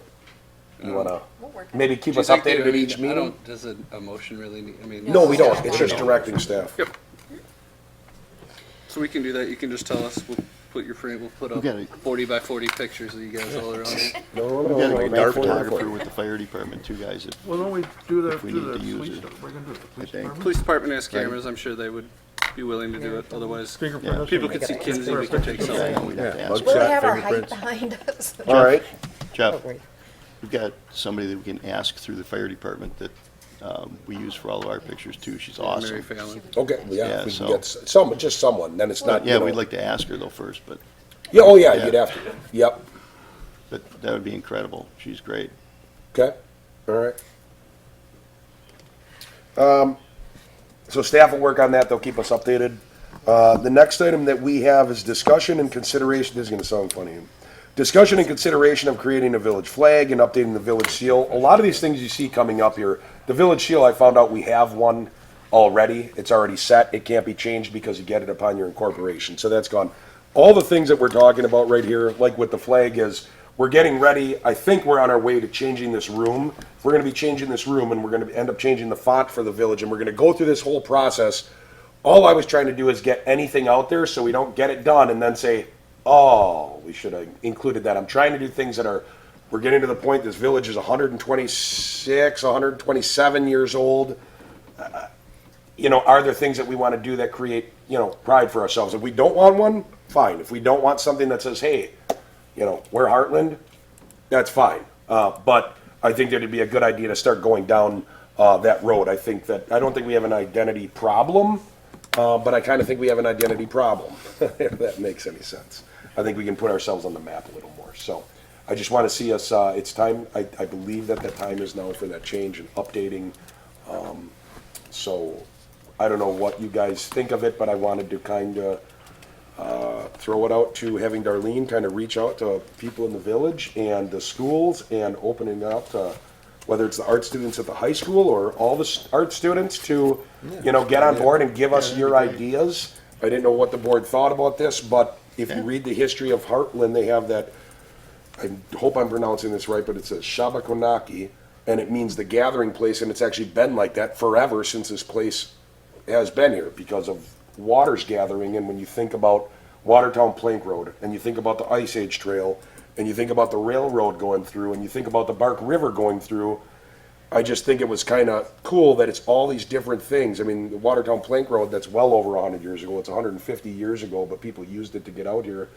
you wanna We'll work on maybe it. keep Do you us think that- updated I at mean, each I meeting? don't, does a motion really need, I mean. No, we don't. It's just directing staff. Yep. So we can do that, you can just tell us, we'll put your frame, we'll put up We got it. 40 by 40 pictures of you guys all around it. No, We gotta get a no, photographer with the fire department too, guys. Well, don't we do that If we through need the to use police, it. we're gonna do it, the police think. department? Police department has cameras, I'm sure they would be willing to do it, otherwise Fingerprint us people and- could see Kinsey, we could take Yeah, something. we'd have to Yeah, ask. bug Will we shot, have our height fingerprints. behind us? All right. Jeff, we've got somebody that we can ask through the fire department that we use for all of our pictures too. She's Mary awesome. Fallon. Okay, yeah, Yeah, if we can so- get some, just someone, then it's not, Yeah, you know. we'd like to ask her though first, but Yeah, oh yeah, Yeah. you'd have to. Yep. that would be incredible. She's great. Okay, all right. So staff will work on that, they'll keep us updated. The next item that we have is discussion and consideration, this is gonna sound funny. Discussion and consideration of creating a village flag and updating the village seal. A lot of these things you see coming up here, the village seal, I found out we have one already. It's already set, it can't be changed because you get it upon your incorporation, so that's gone. All the things that we're talking about right here, like with the flag, is we're getting ready, I think we're on our way to changing this room. We're gonna be changing this room, and we're gonna end up changing the font for the village, and we're gonna go through this whole process. All I was trying to do is get anything out there so we don't get it done and then say, oh, we should have included that. I'm trying to do things that are, we're getting to the point, this village is 126, 127 years old. You know, are there things that we want to do that create, you know, pride for ourselves? If we don't want one, fine. If we don't want something that says, hey, you know, we're Hartland, that's fine. But I think that it'd be a good idea to start going down that road. I don't think we have an identity problem, but I kind of think we have an identity problem, if that makes any sense. I think we can put ourselves on the map a little more. So I just want to see us, it's time, I believe that the time is now for that change and updating. So I don't know what you guys think of it, but I wanted to kind of throw it out to having Darlene kind of reach out to people in the village and the schools and opening it up to whether it's the art students at the high school or all the art students to, you know, get on board and give us your ideas. I didn't know what the board thought about this, but if you read the history of Hartland, they have that, I hope I'm pronouncing this right, but it's a Shabakonaki, and it means the gathering place, and it's actually been like that forever since this place has been here because of waters gathering. And when you think about Watertown Plank Road, and you think about the Ice Age Trail, and you think about the railroad going through, and you think about the Bark River going through, I just think it was kind of cool that it's all these different things. I mean, the Watertown Plank Road, that's well over 100 years ago. It's 150 years ago, but people used it to get out here.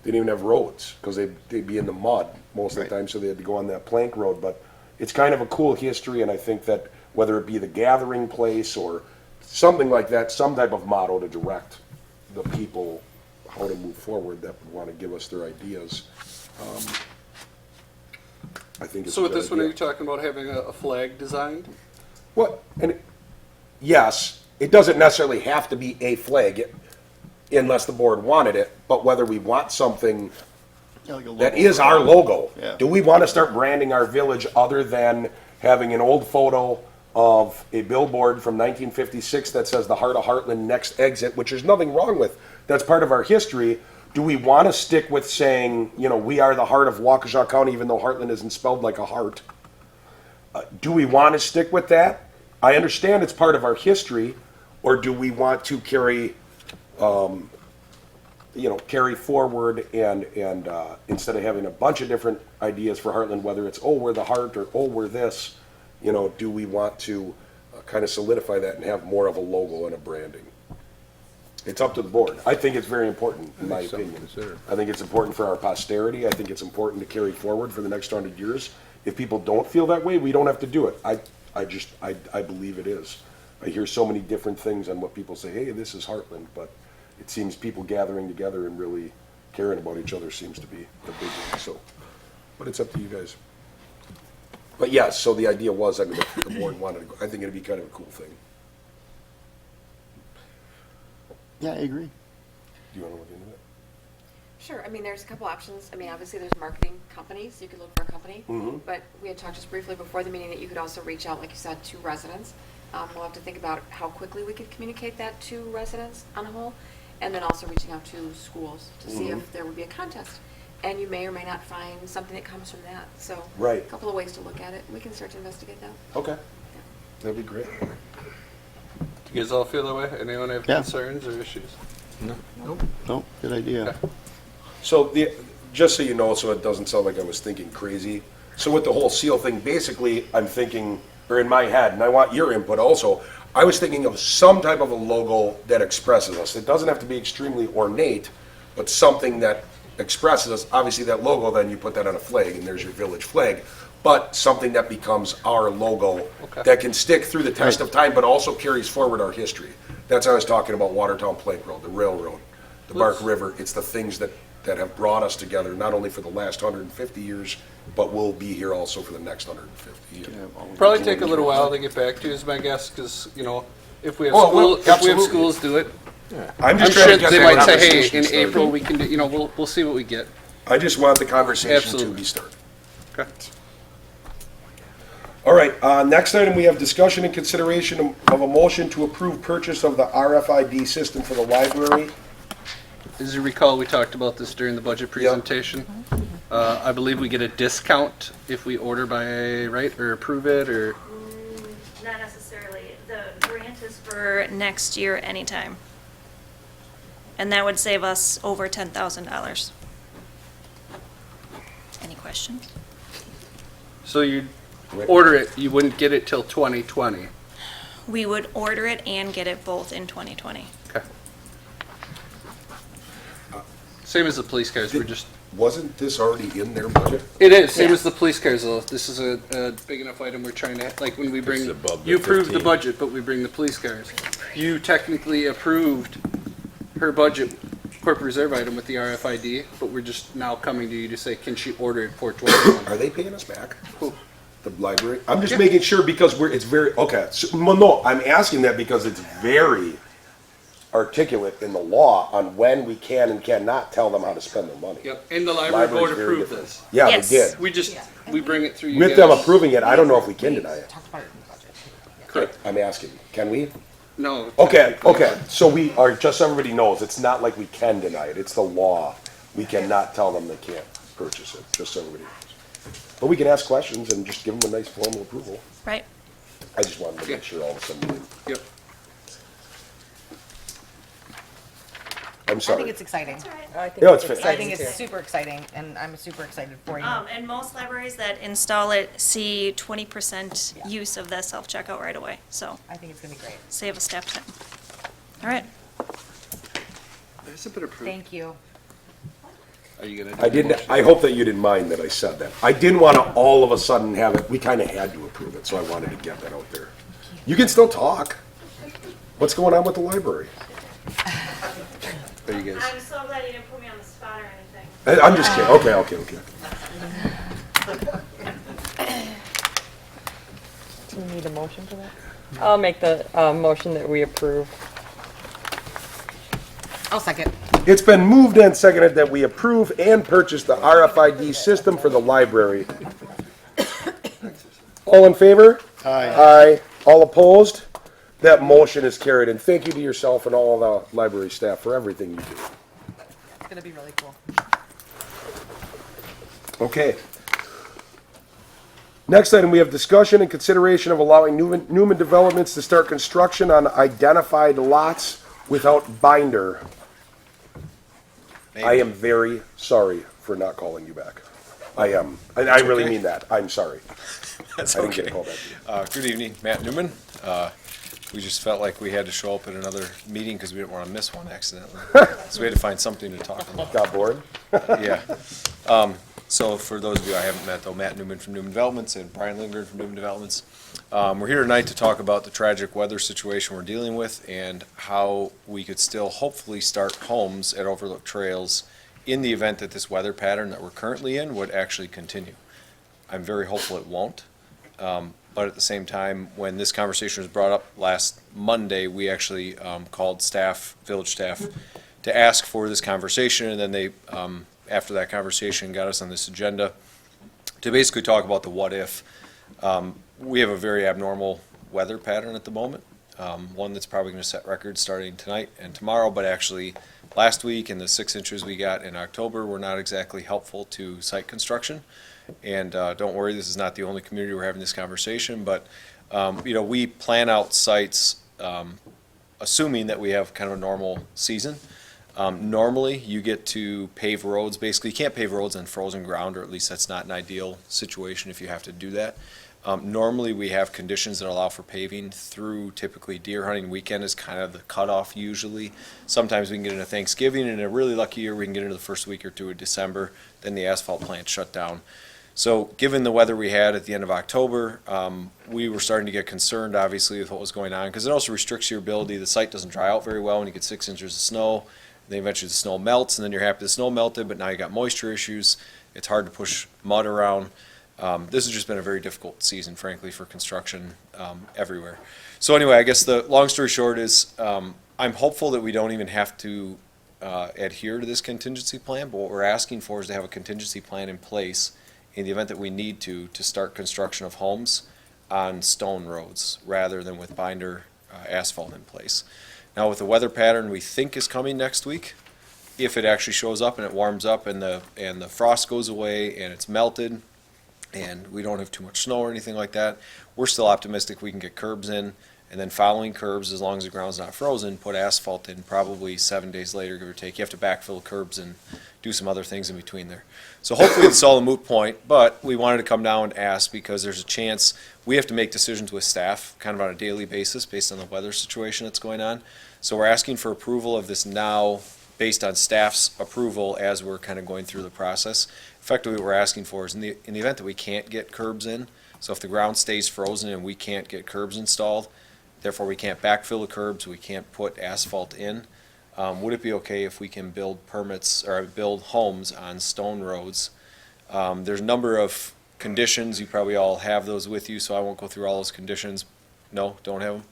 They didn't even have roads because they'd be in the mud most of the time, so they had to go on that plank road. But it's kind of a cool history, and I think that whether it be the gathering place or something like that, some type of motto to direct the people how to move forward that would want to give us their ideas. I think it's So a with good this one, are idea. you talking about having a flag designed? Well, yes, it doesn't necessarily have to be a flag unless the board wanted it, but whether we want something that is our logo. Yeah. Do we want to start branding our village other than having an old photo of a billboard from 1956 that says the Heart of Hartland next exit, which there's nothing wrong with. That's part of our history. Do we want to stick with saying, you know, we are the heart of Waukesha County, even though Hartland isn't spelled like a heart? Do we want to stick with that? I understand it's part of our history, or do we want to carry, carry forward and instead of having a bunch of different ideas for Hartland, whether it's, oh, we're the heart, or, oh, we're this, you know, do we want to kind of solidify that and have more of a logo and a branding? It's up to the board. I think it's very important, in my opinion. I think it's important for our posterity. I think it's important to carry forward for the next 100 years. If people don't feel that way, we don't have to do it. I believe it is. I hear so many different things on what people say, hey, this is Hartland, but it seems people gathering together and really caring about each other seems to be the big one, so. But it's up to you guys. But yes, so the idea was, I mean, if the board wanted to go, I think it'd be kind of a cool thing. Yeah, I agree. Do you want to look into that? Sure, I mean, there's a couple options. I mean, obviously, there's marketing companies. You could look for a company. But we had talked just briefly before the meeting that you could also reach out, like you said, to residents. We'll have to think about how quickly we could communicate that to residents on a whole. And then also reaching out to schools to see if there would be a contest. And you may or may not find something that comes from that. So Right. a couple of ways to look at it. We can start to investigate that. Okay. That'd be great. Do you guys all feel that way? Anyone have Yeah. concerns or issues? No, good idea. So just so you know, so it doesn't sound like I was thinking crazy. So with the whole seal thing, basically, I'm thinking, or in my head, and I want your input also, I was thinking of some type of a logo that expresses us. It doesn't have to be extremely ornate, but something that expresses us. Obviously, that logo, then you put that on a flag, and there's your village flag. But something that becomes our logo that can stick through the test of time, but also carries forward our history. That's how I was talking about Watertown Plank Road, the railroad, the Bark River. It's the things that have brought us together, not only for the last 150 years, but will be here also for the next 150 years. Probably take a little while to get back to you, is my guess, because, you know, if we have Oh, well, if we have absolutely. schools do it, I'm I'm just sure trying to get they that might say, hey, conversation in started. April, we can do, you know, we'll see what we get. I just want the conversation to Absolutely. be started. Okay. All right, next item, we have discussion and consideration of a motion to approve purchase of the RFID system for the library. As you recall, we talked about this during the budget presentation. I believe we get a discount if we order by, right, or approve it, or, Not necessarily. The grant is for next year anytime. And that would save us over $10,000. Any questions? so you'd order it, you wouldn't get it till 2020. We would order it and get it both in 2020. Okay. Same as the police cars, we're just, Wasn't this already in their budget? it is, same Yeah. as the police cars, though. This is a big enough item we're trying to, like, when we bring, It's above the you approved the 15. budget, but we bring the police cars. You technically approved her budget corporate reserve item with the RFID, but we're just now coming to you to say, can she order it for 2021? Are they paying us back? Who? The library? I'm just making sure because it's very, okay, so, well, no, I'm asking that because it's very articulate in the law on when we can and cannot tell them how to spend their money. Yep, and the library Library's board very approved different. this. Yeah, Yes. they did. We just, we bring it through you With them guys. approving it, I don't know if we can deny it. Talked about it in the budget. Correct. I'm asking, can we? No. Okay, so we are, just so everybody knows, it's not like we can deny it, it's the law. We cannot tell them they can't purchase it, just so everybody knows. But we can ask questions and just give them a nice formal approval. Right? I just wanted to Yeah. make sure all of a sudden, we didn't- Yep. I'm I think sorry. it's exciting. I think Yeah, it's I exciting. think it's super exciting, and I'm super excited for you. And most libraries that install it see 20% use of that self-checkout right away. So I think it's gonna be great. save a staff time. All right. Has it been approved? Thank you. Are you gonna? I didn't, I hope that you didn't mind that I said that. I didn't want to all of a sudden have it, we kind of had to approve it, so I wanted to get that out there. You can still talk. What's going on with the library? Are you guys? I'm so glad you didn't put me on the spot or anything. I'm just kidding, okay. Do you need a motion for that? I'll make the motion that we approve. I'll second. It's been moved and seconded that we approve and purchase the RFID system for the library. All in favor? Aye. Aye. All opposed? That motion is carried, and thank you to yourself and all the library staff for everything you do. It's gonna be really cool. Okay. Next item, we have discussion and consideration of allowing Newman Developments to start construction on identified lots without binder. I am very sorry for not calling you back. I am. I really okay. mean that. I'm sorry. That's I didn't okay. get called that. Good evening, Matt Newman. We just felt like we had to show up at another meeting because we didn't want to miss one accidentally. So we had to find something to talk about. Got bored? Yeah. So for those of you I haven't met, though, Matt Newman from Newman Developments and Brian Lindgren from Newman Developments. We're here tonight to talk about the tragic weather situation we're dealing with and how we could still hopefully start homes at Overlook Trails in the event that this weather pattern that we're currently in would actually continue. I'm very hopeful it won't. But at the same time, when this conversation was brought up last Monday, we actually called staff, village staff, to ask for this conversation, and then they, after that conversation, got us on this agenda to basically talk about the what if. We have a very abnormal weather pattern at the moment, one that's probably going to set records starting tonight and tomorrow, but actually last week and the 6 inches we got in October were not exactly helpful to site construction. And don't worry, this is not the only community we're having this conversation, but we plan out sites assuming that we have kind of a normal season. Normally, you get to pave roads. Basically, you can't pave roads on frozen ground, or at least that's not an ideal situation if you have to do that. Normally, we have conditions that allow for paving through typically deer hunting weekend is kind of the cutoff usually. Sometimes we can get into Thanksgiving, and in a really lucky year, we can get into the first week or two of December. Then the asphalt plant shut down. So given the weather we had at the end of October, we were starting to get concerned, obviously, with what was going on, because it also restricts your ability. The site doesn't dry out very well when you get 6 inches of snow. Then eventually the snow melts, and then you're happy the snow melted, but now you got moisture issues. It's hard to push mud around. This has just been a very difficult season, frankly, for construction everywhere. So anyway, I guess the long story short is I'm hopeful that we don't even have to adhere to this contingency plan, but what we're asking for is to have a contingency plan in place in the event that we need to start construction of homes on stone roads rather than with binder asphalt in place. Now, with the weather pattern we think is coming next week, if it actually shows up and it warms up and the frost goes away and it's melted and we don't have too much snow or anything like that, we're still optimistic we can get curbs in, and then following curbs, as long as the ground's not frozen, put asphalt in probably 7 days later, give or take. You have to backfill curbs and do some other things in between there. So hopefully it's all a moot point, but we wanted to come down and ask because there's a chance we have to make decisions with staff kind of on a daily basis based on the weather situation that's going on. So we're asking for approval of this now based on staff's approval as we're kind of going through the process. Effectively, what we're asking for is in the event that we can't get curbs in, so if the ground stays frozen and we can't get curbs installed, therefore we can't backfill the curbs, we can't put asphalt in, would it be okay if we can build permits or build homes on stone roads? There's a number of conditions, you probably all have those with you, so I won't go through all those conditions. No, don't have them?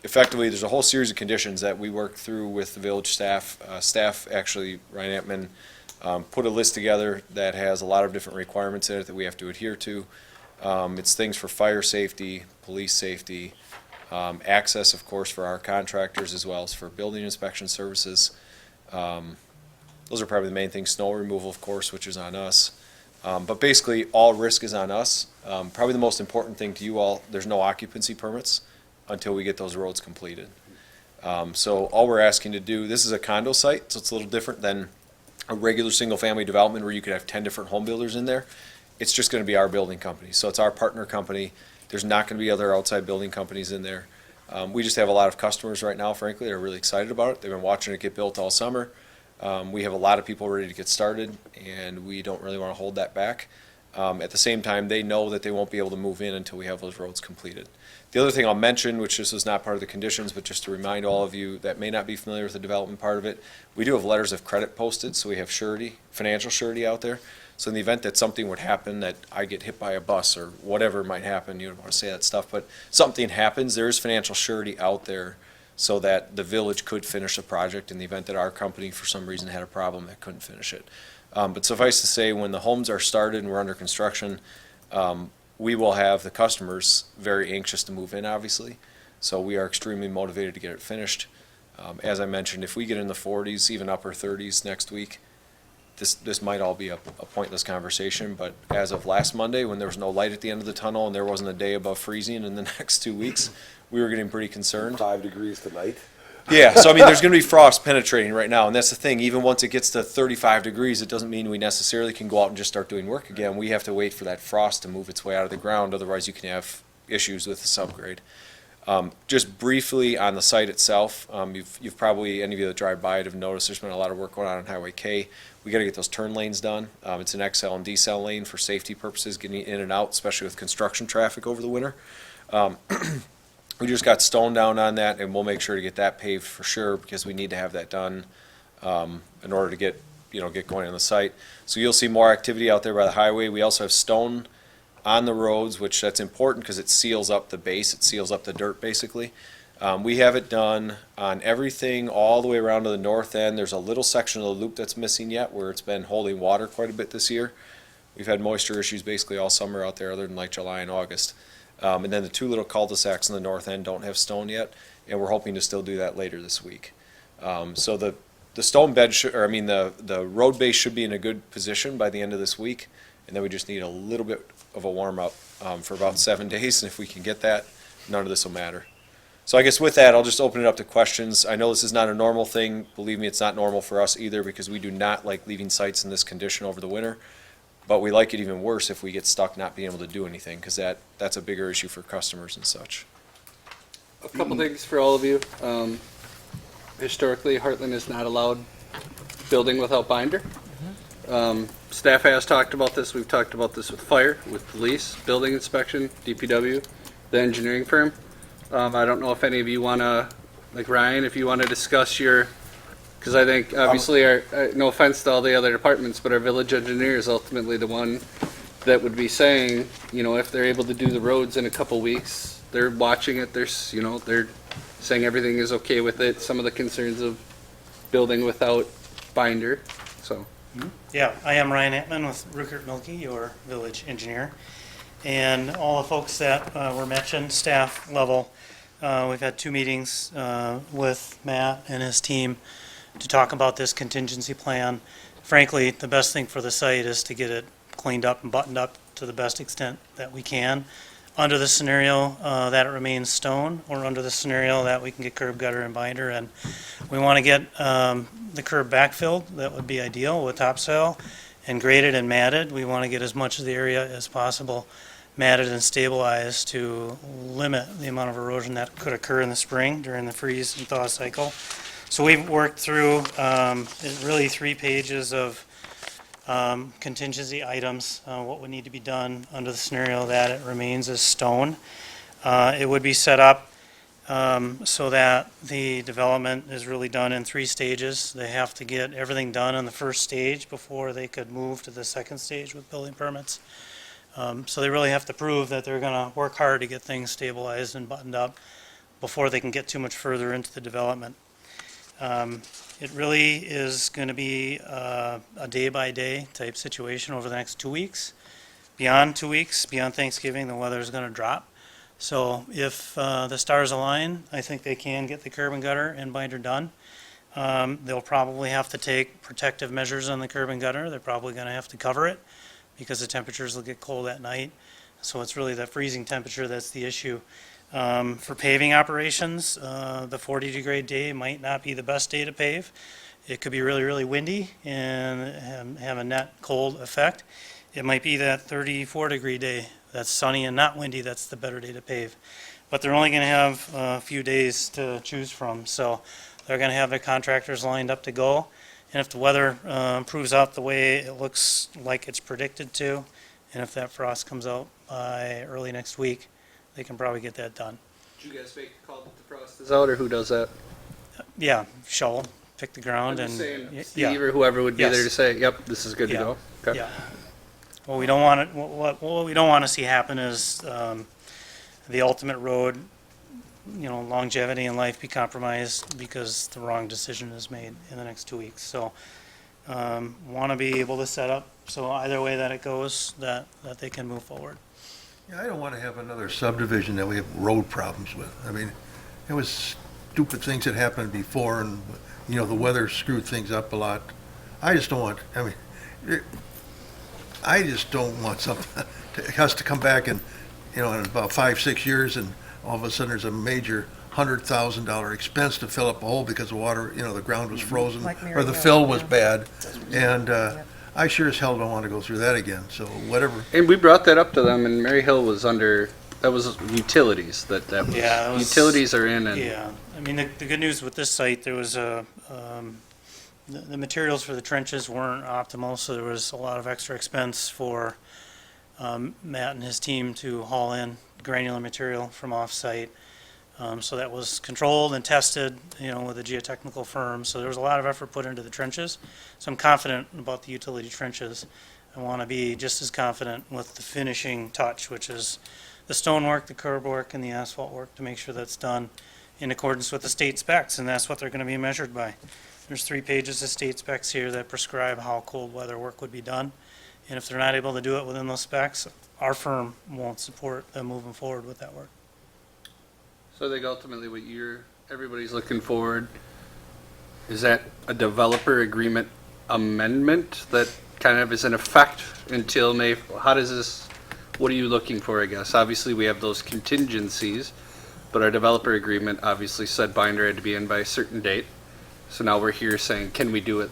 Effectively, there's a whole series of conditions that we work through with the village staff. Staff, actually, Ryan Antman, put a list together that has a lot of different requirements in it that we have to adhere to. It's things for fire safety, police safety, access, of course, for our contractors as well as for building inspection services. Those are probably the main things. Snow removal, of course, which is on us. But basically, all risk is on us. Probably the most important thing to you all, there's no occupancy permits until we get those roads completed. So all we're asking to do, this is a condo site, so it's a little different than a regular single-family development where you could have 10 different home builders in there. It's just going to be our building company. So it's our partner company. There's not going to be other outside building companies in there. We just have a lot of customers right now, frankly, that are really excited about it. They've been watching it get built all summer. We have a lot of people ready to get started, and we don't really want to hold that back. At the same time, they know that they won't be able to move in until we have those roads completed. The other thing I'll mention, which this is not part of the conditions, but just to remind all of you that may not be familiar with the development part of it, we do have letters of credit posted, so we have surety, financial surety out there. So in the event that something would happen, that I get hit by a bus or whatever might happen, you don't want to say that stuff, but something happens, there is financial surety out there so that the village could finish the project in the event that our company for some reason had a problem that couldn't finish it. But suffice to say, when the homes are started and we're under construction, we will have the customers very anxious to move in, obviously. So we are extremely motivated to get it finished. As I mentioned, if we get in the 40s, even upper 30s next week, this might all be a pointless conversation, but as of last Monday, when there was no light at the end of the tunnel and there wasn't a day above freezing in the next 2 weeks, we were getting pretty concerned. 5 degrees tonight. Yeah, so I mean, there's going to be frost penetrating right now, and that's the thing. Even once it gets to 35 degrees, it doesn't mean we necessarily can go out and just start doing work again. We have to wait for that frost to move its way out of the ground, otherwise you can have issues with the subgrade. Just briefly on the site itself, you've probably, any of you that drive by it have noticed there's been a lot of work going on Highway K. We got to get those turn lanes done. It's an XL and decel lane for safety purposes, getting in and out, especially with construction traffic over the winter. We just got stone down on that, and we'll make sure to get that paved for sure, because we need to have that done in order to get going on the site. So you'll see more activity out there by the highway. We also have stone on the roads, which that's important because it seals up the base. It seals up the dirt, basically. We have it done on everything all the way around to the north end. There's a little section of the loop that's missing yet, where it's been holding water quite a bit this year. We've had moisture issues basically all summer out there, other than like July and August. And then the 2 little cul-de-sacs in the north end don't have stone yet, and we're hoping to still do that later this week. So the stone bed, the road base should be in a good position by the end of this week, and then we just need a little bit of a warm-up for about 7 days, and if we can get that, none of this will matter. So I guess with that, I'll just open it up to questions. I know this is not a normal thing. Believe me, it's not normal for us either, because we do not like leaving sites in this condition over the winter. But we like it even worse if we get stuck not being able to do anything, because that's a bigger issue for customers and such. A couple things for all of you. Historically, Hartland is not allowed building without binder. Staff has talked about this. We've talked about this with fire, with police, building inspection, DPW, the engineering firm. I don't know if any of you want to, like Ryan, if you want to discuss your, because I think obviously no offense to all the other departments, but our village engineer is ultimately the one that would be saying, if they're able to do the roads in a couple weeks, they're watching it, they're saying everything is okay with it, some of the concerns of building without binder, so. Yeah, I am Ryan Atman with Rupert Milkey, your village engineer. And all the folks that were mentioned, staff level, we've had 2 meetings with Matt and his team to talk about this contingency plan. Frankly, the best thing for the site is to get it cleaned up and buttoned up to the best extent that we can. Under the scenario that it remains stone, or under the scenario that we can get curb gutter and binder, and we want to get the curb backfilled, that would be ideal with topsoil, and graded and matted. We want to get as much of the area as possible matted and stabilized to limit the amount of erosion that could occur in the spring during the freeze and thaw cycle. So we've worked through really 3 pages of contingency items, what would need to be done under the scenario that it remains as stone. It would be set up so that the development is really done in 3 stages. They have to get everything done on the first stage before they could move to the second stage with building permits. So they really have to prove that they're going to work hard to get things stabilized and buttoned up before they can get too much further into the development. It really is going to be a day-by-day type situation over the next 2 weeks. Beyond 2 weeks, beyond Thanksgiving, the weather is going to drop. So if the stars align, I think they can get the curb and gutter and binder done. They'll probably have to take protective measures on the curb and gutter. They're probably going to have to cover it because the temperatures will get cold at night. So it's really that freezing temperature that's the issue. For paving operations, the 40-degree day might not be the best day to pave. It could be really, really windy and have a net cold effect. It might be that 34-degree day that's sunny and not windy, that's the better day to pave. But they're only going to have a few days to choose from, so they're going to have their contractors lined up to go. And if the weather proves out the way it looks like it's predicted to, and if that frost comes out by early next week, they can probably get that done. Did you guys make a call that the frost is out, or who does that? Yeah, shovel, pick the ground, I'm just and saying, Steve or whoever would be Yes. there to say, yep, this is good to Yeah. go. Okay. Yeah. What we don't want to, what we don't want to see happen is the ultimate road, longevity in life be compromised because the wrong decision is made in the next 2 weeks. So want to be able to set up so either way that it goes, that they can move forward. I don't want to have another subdivision that we have road problems with. I mean, it was stupid things that happened before, and, you know, the weather screwed things up a lot. I just don't want, I mean, I just don't want something, us to come back and, you know, in about 5, 6 years, and all of a sudden there's a major $100,000 expense to fill up a hole because the water, you know, the ground was frozen, Like Mary or the Hill, fill was yeah. bad. And I sure as hell don't want to go through that again, so whatever. And we brought that up to them, and Mary Hill was under, that was utilities, that was, Yeah, it was- utilities are in, and Yeah, I mean, the good news with this site, there was the materials for the trenches weren't optimal, so there was a lot of extra expense for Matt and his team to haul in granular material from off-site. So that was controlled and tested, you know, with a geotechnical firm. So there was a lot of effort put into the trenches. So I'm confident about the utility trenches. I want to be just as confident with the finishing touch, which is the stonework, the curb work, and the asphalt work, to make sure that's done in accordance with the state specs, and that's what they're going to be measured by. There's 3 pages of state specs here that prescribe how cold weather work would be done. And if they're not able to do it within those specs, our firm won't support them moving forward with that work. so I think ultimately what everybody's looking forward, is that a developer agreement amendment that kind of is in effect until May? How does this, what are you looking for, I guess? Obviously, we have those contingencies, but our developer agreement obviously said binder had to be in by a certain date. So now we're here saying, can we do it?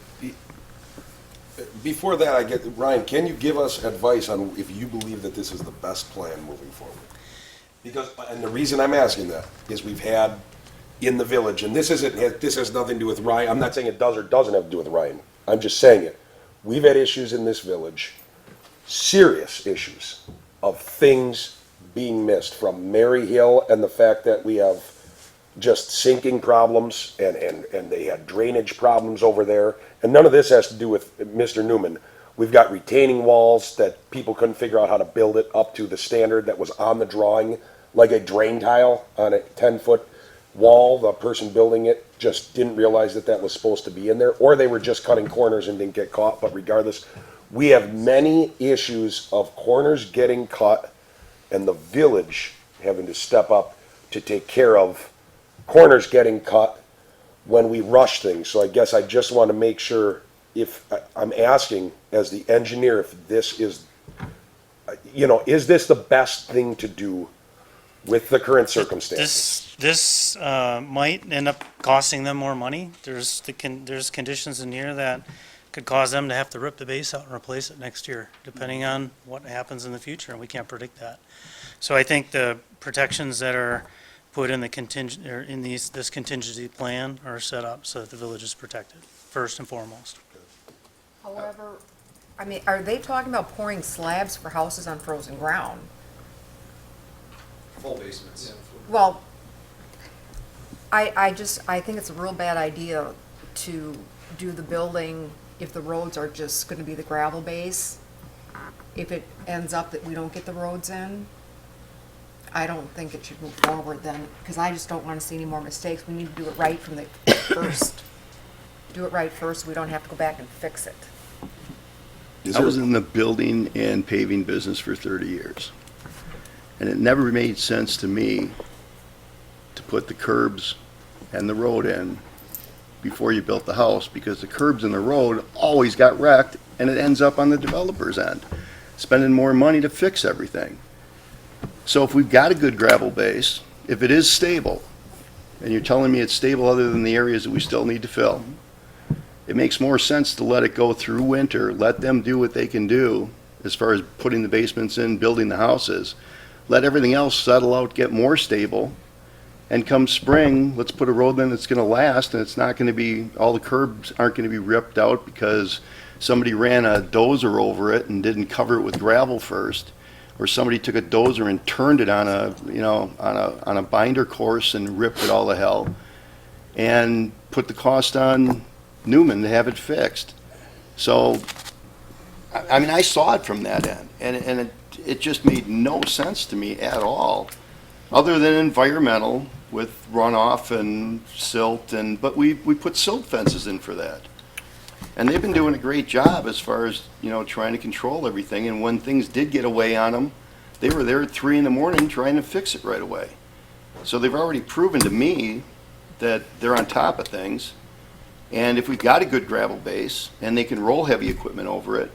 Before that, Ryan, can you give us advice on if you believe that this is the best plan moving forward? Because, and the reason I'm asking that is we've had in the village, and this has nothing to do with Ryan. I'm not saying it does or doesn't have to do with Ryan. I'm just saying it. We've had issues in this village, serious issues of things being missed, from Mary Hill and the fact that we have just sinking problems, and they had drainage problems over there. And none of this has to do with Mr. Newman. We've got retaining walls that people couldn't figure out how to build it up to the standard that was on the drawing, like a drain tile on a 10-foot wall. The person building it just didn't realize that that was supposed to be in there, or they were just cutting corners and didn't get caught. But regardless, we have many issues of corners getting cut and the village having to step up to take care of corners getting cut when we rush things. So I guess I just want to make sure, if I'm asking as the engineer, if this is, you know, is this the best thing to do with the current circumstances? This might end up costing them more money. There's conditions in here that could cause them to have to rip the base out and replace it next year, depending on what happens in the future, and we can't predict that. So I think the protections that are put in the contingent, or in this contingency plan, are set up so that the village is protected, first and foremost. However, I mean, are they talking about pouring slabs for houses on frozen ground? Full basements. Well, I think it's a real bad idea to do the building if the roads are just gonna be the gravel base. If it ends up that we don't get the roads in, I don't think it should move forward then, because I just don't wanna see any more mistakes. We need to do it right from the first. Do it right first, so we don't have to go back and fix it. I was in the building and paving business for 30 years. And it never made sense to me to put the curbs and the road in before you built the house, because the curbs and the road always got wrecked, and it ends up on the developer's end, spending more money to fix everything. So if we've got a good gravel base, if it is stable, and you're telling me it's stable other than the areas that we still need to fill, it makes more sense to let it go through winter, let them do what they can do as far as putting the basements in, building the houses, let everything else settle out, get more stable, and come spring, let's put a road in that's gonna last, and it's not gonna be, all the curbs aren't gonna be ripped out because somebody ran a dozer over it and didn't cover it with gravel first, or somebody took a dozer and turned it on a binder course and ripped it all to hell, and put the cost on Newman to have it fixed. So, I mean, I saw it from that end, and it just made no sense to me at all, other than environmental with runoff and silt, but we put silt fences in for that. And they've been doing a great job as far as, trying to control everything, and when things did get away on them, They were there at 3 in the morning trying to fix it right away. So they've already proven to me that they're on top of things. And if we've got a good gravel base and they can roll heavy equipment over it,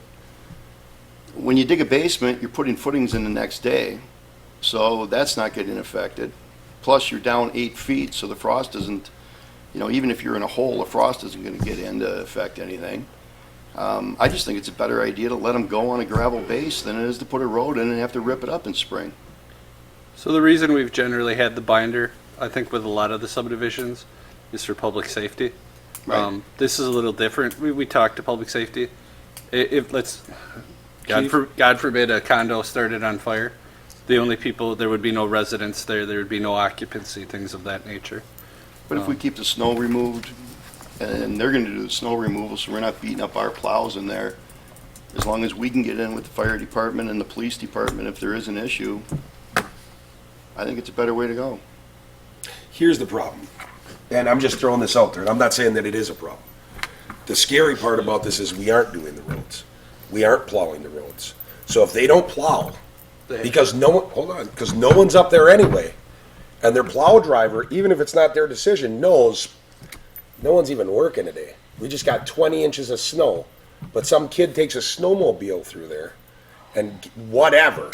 when you dig a basement, you're putting footings in the next day. So that's not getting affected. Plus you're down 8 feet, so the frost isn't, even if you're in a hole, the frost isn't going to get in to affect anything. I just think it's a better idea to let them go on a gravel base than it is to put a road in and have to rip it up in spring. So the reason we've generally had the binder, I think with a lot of the subdivisions, is for public safety. Right. This is a little different. We talked to public safety. If Chief? God forbid a condo started on fire, the only people, there would be no residents there would be no occupancy, things of that nature. But if we keep the snow removed, and they're going to do the snow removal, so we're not beating up our plows in there, as long as we can get in with the fire department and the police department if there is an issue, I think it's a better way to go. Here's the problem, and I'm just throwing this out there, and I'm not saying that it is a problem. The scary part about this is we aren't doing the roads. We aren't plowing the roads. So if they don't plow, because no one's up there anyway, and their plow driver, even if it's not their decision, knows no one's even working today. We just got 20 inches of snow, but some kid takes a snowmobile through there, and whatever,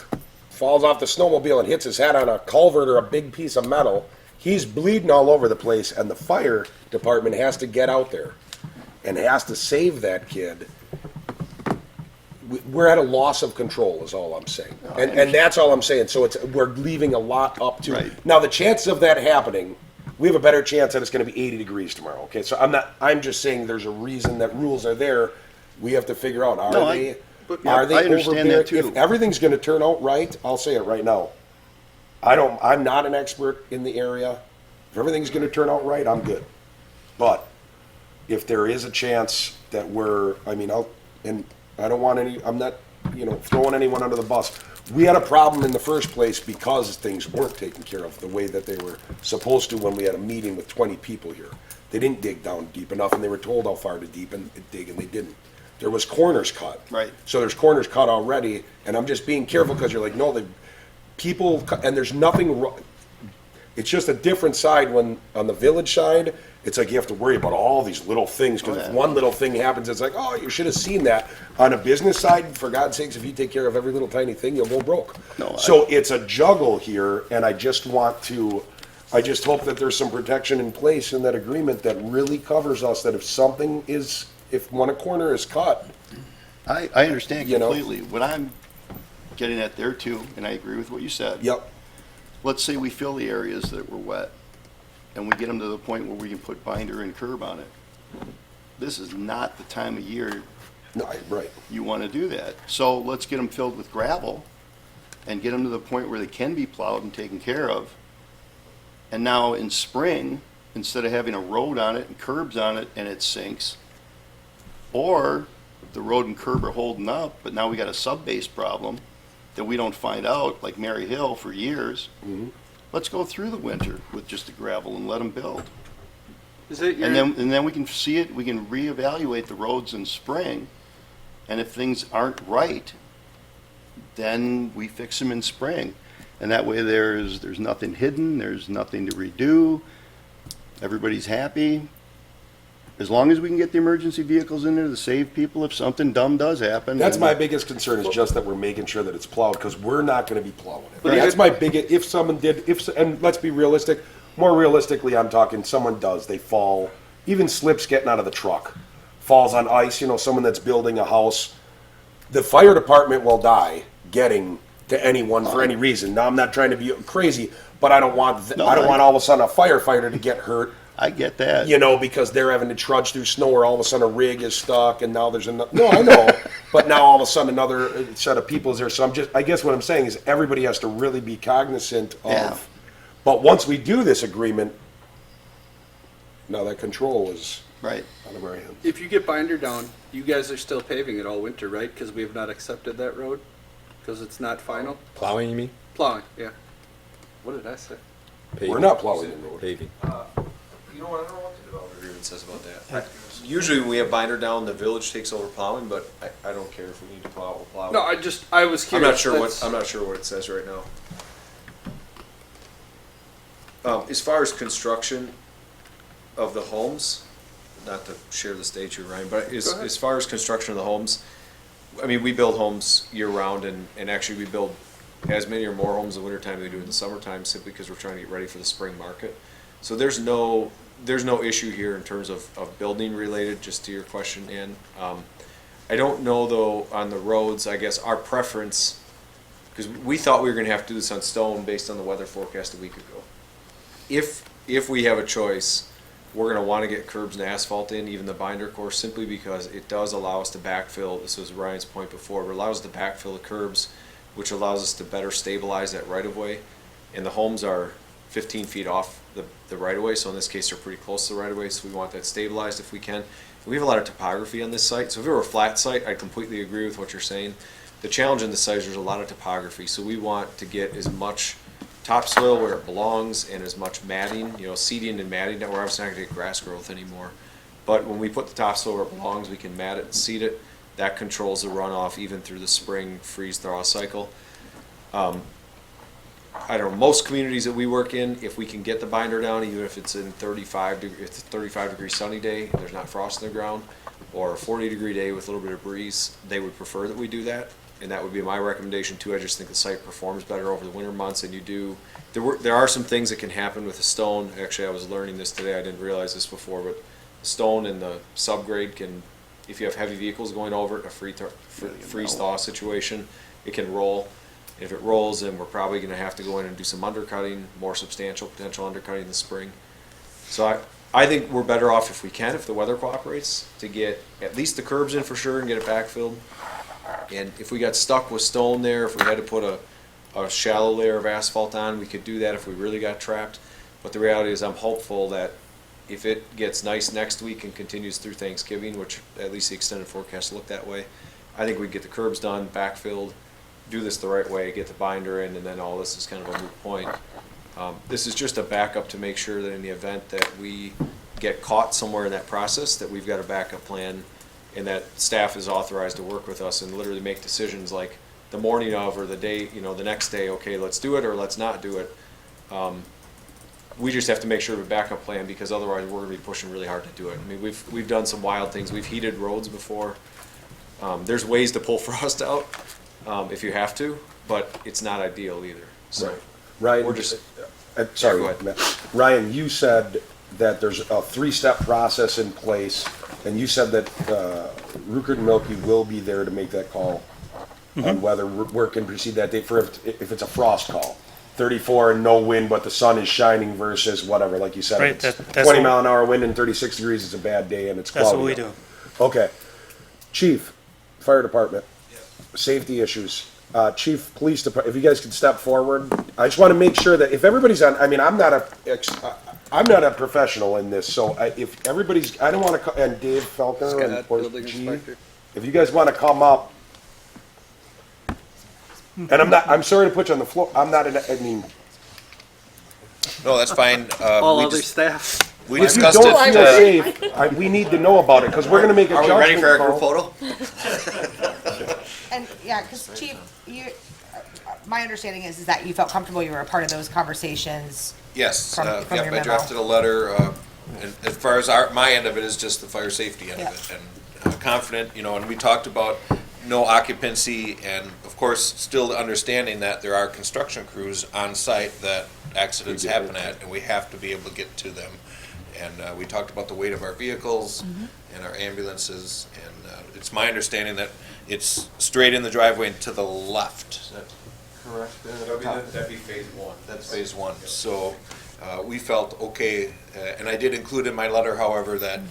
falls off the snowmobile and hits his head on a culvert or a big piece of metal. He's bleeding all over the place, and the fire department has to get out there and has to save that kid. We're at a loss of control is all I'm saying. And that's all I'm saying. So we're leaving a lot up to. Right. Now, the chances of that happening, we have a better chance that it's going to be 80 degrees tomorrow. Okay, so I'm just saying there's a reason that rules are there. We have to figure out, are they I understand that too. If everything's going to turn out right, I'll say it right now. I'm not an expert in the area. If everything's going to turn out right, I'm good. But if there is a chance that I'm not, throwing anyone under the bus. We had a problem in the first place because things weren't taken care of the way that they were supposed to when we had a meeting with 20 people here. They didn't dig down deep enough, and they were told how far to dig, and they didn't. There was corners cut. Right. So there's corners cut already, and I'm just being careful because you're like, no, the people, and there's nothing wrong. It's just a different side when, on the village side, it's like you have to worry about all these little things, because if one little thing happens, it's like, oh, you should have seen that. On a business side, for God's sakes, if you take care of every little tiny thing, you'll go broke. So it's a juggle here, and I just hope that there's some protection in place in that agreement that really covers us, that if one corner is cut. I understand completely. What I'm getting at there too, and I agree with what you said. Yep. Let's say we fill the areas that were wet, and we get them to the point where we can put binder and curb on it. This is not the time of year right. you want to do that. So let's get them filled with gravel and get them to the point where they can be plowed and taken care of. And now in spring, instead of having a road on it and curbs on it and it sinks, or the road and curb are holding up, but now we got a sub-base problem that we don't find out, like Mary Hill for years. Mm-hmm. Let's go through the winter with just the gravel and let them build. Is it your, And then we can see it, we can reevaluate the roads in spring, and if things aren't right, then we fix them in spring. And that way there's nothing hidden, there's nothing to redo, everybody's happy. As long as we can get the emergency vehicles in there to save people if something dumb does happen. That's my biggest concern, is just that we're making sure that it's plowed, because we're not going to be plowing it. Right. That's my biggest, and let's be realistic, more realistically, I'm talking someone they fall, even slips getting out of the truck, falls on ice, someone that's building a house. The fire department will die getting to anyone for any reason. Now, I'm not trying to be crazy, but I don't want all of a sudden a firefighter to get hurt. I get that. Because they're having to trudge through snow, or all of a sudden a rig is stuck, and now there's another. No, I know, but now all of a sudden another set of people is there. So I guess what I'm saying is everybody has to really be cognizant of. Yeah. But once we do this agreement, now that control is right out of our hands. if you get binder down, you guys are still paving it all winter, right? Because we have not accepted that road, because it's not final. Plowing, you mean? Plowing, yeah. What did I say? Paving. We're not plowing the road. Paving. You know what, I don't know what the developer agreement ordinance says about that. Usually when we have binder down, the village takes over plowing, but I don't care if we need to plow, we'll plow. No, I was I'm curious. not sure That's- I'm not sure what it says right now. As far as construction of the homes, not to share the stage here, Ryan, but as far as construction of the homes, I mean, we build homes year round, and actually we build as many or more homes in the wintertime than we do in the summertime, simply because we're trying to get ready for the spring market. So there's no issue here in terms of building related, just to your question, Ann. I don't know though, on the roads, I guess our preference, because we thought we were gonna have to do this on stone based on the weather forecast a week ago. If we have a choice, we're gonna wanna get curbs and asphalt in, even the binder course, simply because it does allow us to backfill, this was Ryan's point before, it allows us to backfill the curbs, which allows us to better stabilize that right of way. And the homes are 15 feet off the right of way, so in this case they're pretty close to the right of way, so we want that stabilized if we can. And we have a lot of topography on this site, so if it were a flat site, I completely agree with what you're saying. The challenge in this site is there's a lot of topography, so we want to get as much topsoil where it belongs and as much matting, seeding and matting, that we're obviously not gonna get grass growth anymore. But when we put the topsoil where it belongs, we can mat it and seed it. That controls the runoff even through the spring freeze-thaw cycle. I don't know, most communities that we work in, if we can get the binder down, even if it's in 35-degree sunny day, and there's not frost in the ground, or a 40-degree day with a little bit of breeze, they would prefer that we do that. And that would be my recommendation too. I just think the site performs better over the winter months, and there are some things that can happen with the stone. Actually, I was learning this today, I didn't realize this before, but the stone and the subgrade can, if you have heavy vehicles going over it, a freeze-thaw situation, it can roll. If it rolls, then we're probably gonna have to go in and do some undercutting, more substantial potential undercutting in the spring. So I think we're better off if we can, if the weather cooperates, to get at least the curbs in for sure and get it backfilled. And if we got stuck with stone there, if we had to put a shallow layer of asphalt on, we could do that if we really got trapped. But the reality is I'm hopeful that if it gets nice next week and continues through Thanksgiving, which at least the extended forecasts look that way, I think we can get the curbs done, backfilled, do this the right way, get the binder in, and then all this is kind of a moot point. This is just a backup to make sure that in the event that we get caught somewhere in that process, that we've got a backup plan, and that staff is authorized to work with us and literally make decisions like the morning of or the day, the next day, okay, let's do it or let's not do it. We just have to make sure we have a backup plan, because otherwise we're gonna be pushing really hard to do it. I mean, we've done some wild things. We've heated roads before. There's ways to pull frost out if you have to, but it's not ideal either. So Right. Ryan, we're just sorry, go ahead. Matt. Ryan, you said that there's a 3-step process in place, and you said that Rupert and Milky will be there to make that call on whether work can proceed that day for if it's a frost call. 34 and no wind, but the sun is shining versus whatever, like you said. Right, if it's that's 20 what- mile an hour wind and 36 degrees, it's a bad day and it's cloudy. That's what we do. Okay. Chief, fire department, safety issues. Chief, police department, if you guys could step forward. I just want to make sure that if everybody's on, I mean, I'm not a professional in this, so if everybody's, I don't want to, and Dave Felker and Scott, or building G, inspector. if you guys want to come up, and I'm sorry to put you on the floor, I'm not, I mean, No, that's fine. All We other just- staff. We if you discussed don't it. feel safe, we need to know about it, because we're going to make a Are we judgment ready for our group call. photo? And, yeah, because Chief, my understanding is that you felt comfortable, you were a part of those conversations. Yes, From yep, your I memo. drafted a letter, and as far as my end of it is just the fire safety end of it. And confident, and we talked about no occupancy, and of course, still understanding that there are construction crews on site that accidents happen at, and we have to be able to get to them. And we talked about the weight of our vehicles and our ambulances, and it's my understanding that it's straight in the driveway and to the left. Is that correct? That'd be phase one. That's phase one. So we felt okay, and I did include in my letter, however, that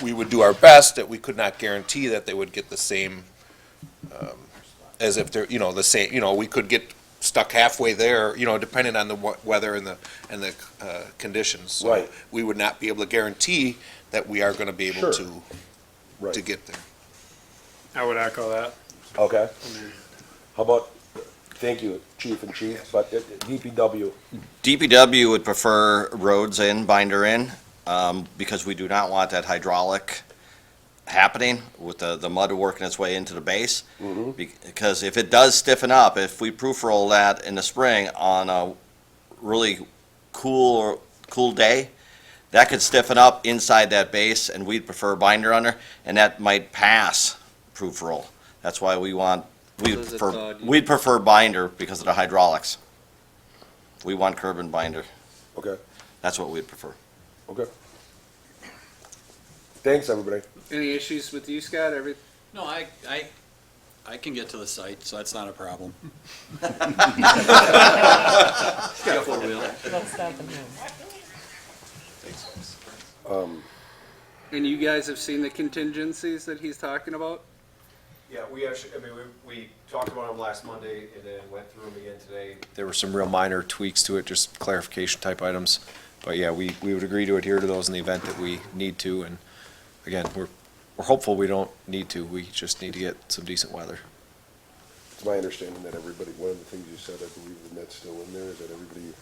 we would do our best, that we could not guarantee that they would get the same, as if they're, the same, we could get stuck halfway there, depending on the weather and the conditions. So Right. we would not be able to guarantee that we are going to be able Sure. to get there. I would echo that. Okay. How about, thank you, Chief and Chief, but DPW, DPW would prefer roads in, binder in. because we do not want that hydraulic happening with the mud working its way into the base. Because if it does stiffen up, if we proof roll that in the spring on a really cool day, that could stiffen up inside that base, and we'd prefer binder under, and that might pass proof roll. That's why we'd prefer binder because of the hydraulics. We want curb and binder. Okay, That's what we'd prefer. okay. Thanks, everybody. Any issues with you, Scott? No, I can get to the site, so that's not a problem. And you guys have seen the contingencies that he's talking about? Yeah, we actually, we talked about them last Monday and then went through them again today. There were some real minor tweaks to it, just clarification type items. But yeah, we would agree to adhere to those in the event that we need to. And again, we're hopeful we don't need to. We just need to get some decent weather. It's my understanding that everybody, one of the things you said, I believe, and that's still in there, is that everybody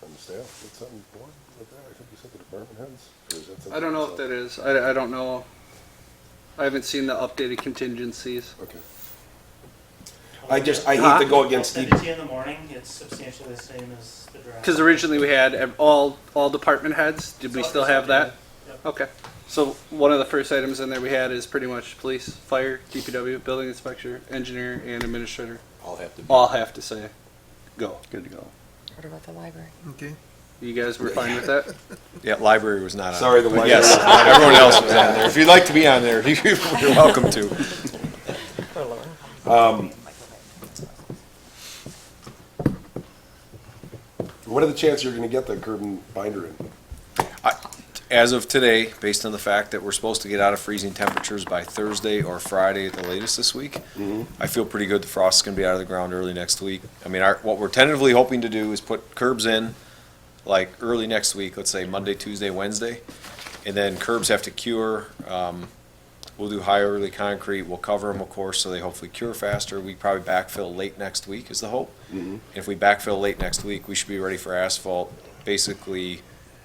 on the staff did something more like that? I think you said the department heads? Or is that something I don't know if that is. I don't know. I haven't seen the updated contingencies. Okay. I hate to go against I'll Steve. send it to you in the morning. It's substantially the same as the draft. Because originally we had all department heads. Did we still have that? Yep. Okay. So one of the first items in there we had is pretty much police, fire, DPW, building inspector, engineer, and administrator. All have to be. All have to say, go. Good to go. What about the library? Okay. You guys were fine with that? Yeah, library was not on. Sorry, the there, but library. Yes, everyone else was on there. If you'd like to be on there, you're welcome to. What are the chances you're gonna get the curb and binder in? As of today, based on the fact that we're supposed to get out of freezing temperatures by Thursday or Friday at the latest this week, I feel pretty good the frost's gonna be out of the ground early next week. I mean, what we're tentatively hoping to do is put curbs in like early next week, let's say Monday, Tuesday, Wednesday, and then curbs have to cure. We'll do high early concrete, we'll cover them, of course, so they hopefully cure faster. We probably backfill late next week is the hope. And if we backfill late next week, we should be ready for asphalt basically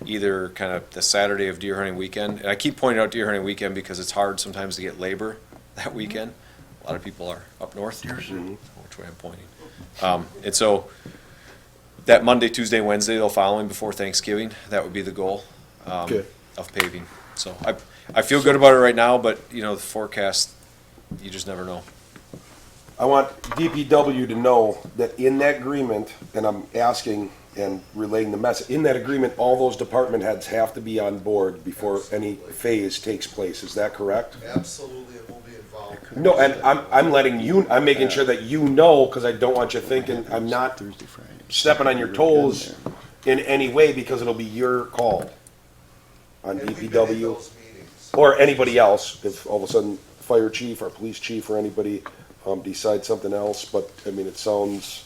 either kind of the Saturday of deer hunting weekend. And I keep pointing out deer hunting weekend because it's hard sometimes to get labor that weekend. A lot of people are up north, which way I'm pointing. And so that Monday, Tuesday, Wednesday, the following before Thanksgiving, that would be the goal Okay. of paving. So I feel good about it right now, but you know, the forecast, you just never know. I want DPW to know that in that agreement, and I'm asking and relaying the message, in that agreement, all those department heads have to be on board before any phase takes place. Is that correct? Absolutely, it will be involved. No, and I'm letting you, I'm making sure that you know, because I don't want you thinking I'm not Thursday, Friday. stepping on your toes in any way, because it'll be your call on And we've been in DPW those meetings. or anybody else, if all of a sudden fire chief or police chief or anybody decides something else. But, I mean, it sounds,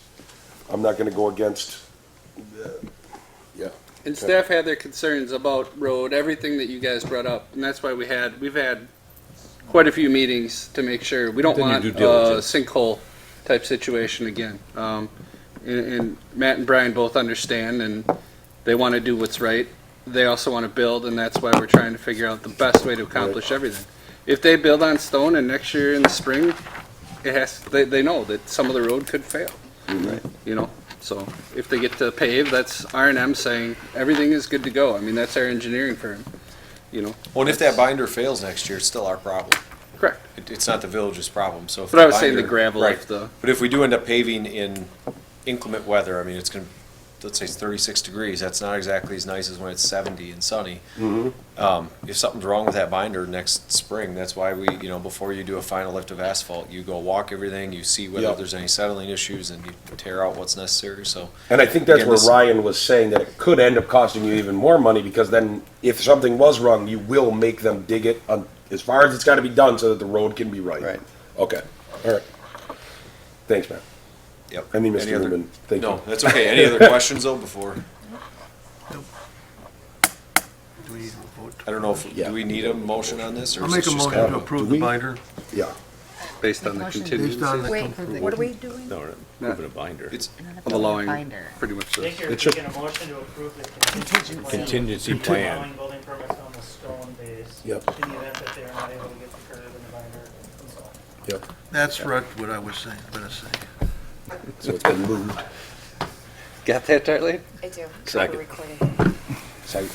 I'm not gonna go against, yeah. And staff had their concerns about road, everything that you guys brought up, and that's why we've had quite a few meetings to make sure we don't Then you want do a diligence. sinkhole type situation again. And Matt and Brian both understand, and they want to do what's right. They also want to build, and that's why we're trying to figure out the best way to accomplish everything. If they build on stone and next year in the spring, they know that some of the road could fail. Right. You know, so if they get to pave, that's R&M saying everything is good to go. I mean, that's our engineering firm, you know. Well, and if that binder fails next year, it's still our problem. Correct. It's not the village's problem, so if But I the was saying the binder- gravel right. of the, But if we do end up paving in inclement weather, I mean, it's gonna, let's say it's 36 degrees, that's not exactly as nice as when it's 70 and sunny. If something's wrong with that binder next spring, that's why we, you know, before you do a final lift of asphalt, you go walk everything, you see whether Yep. there's any settling issues, and you tear out what's necessary, so. And I think that's Again, where this- Ryan was saying that it could end up costing you even more money, because then if something was wrong, you will make them dig it as far as it's gotta be done so that the road can be right. Right. Okay, all right. Thanks, Matt. Yep. I mean, Any Mr. other- Newman, thank you. No, that's okay. Any other questions though before? Do we need a vote? I don't know if, Yeah. do we need a motion on this or I'll is make this a just motion kind to of a- approve do the we? binder. Yeah. Based on the Motion. contingencies. Based on the Wait, what are we doing? No, we're moving a binder. It's Not allowing, binder. pretty much I think this. you're It should- taking a motion to approve the contingency plan. Contingency plan. Allowing building permits on the stone base. Yep. In the event that they are not able to get the curb and the binder installed. Yep. That's right, what I was saying, gonna say. So it's been moved. Got that, Darlene? I do. Second. We're recording.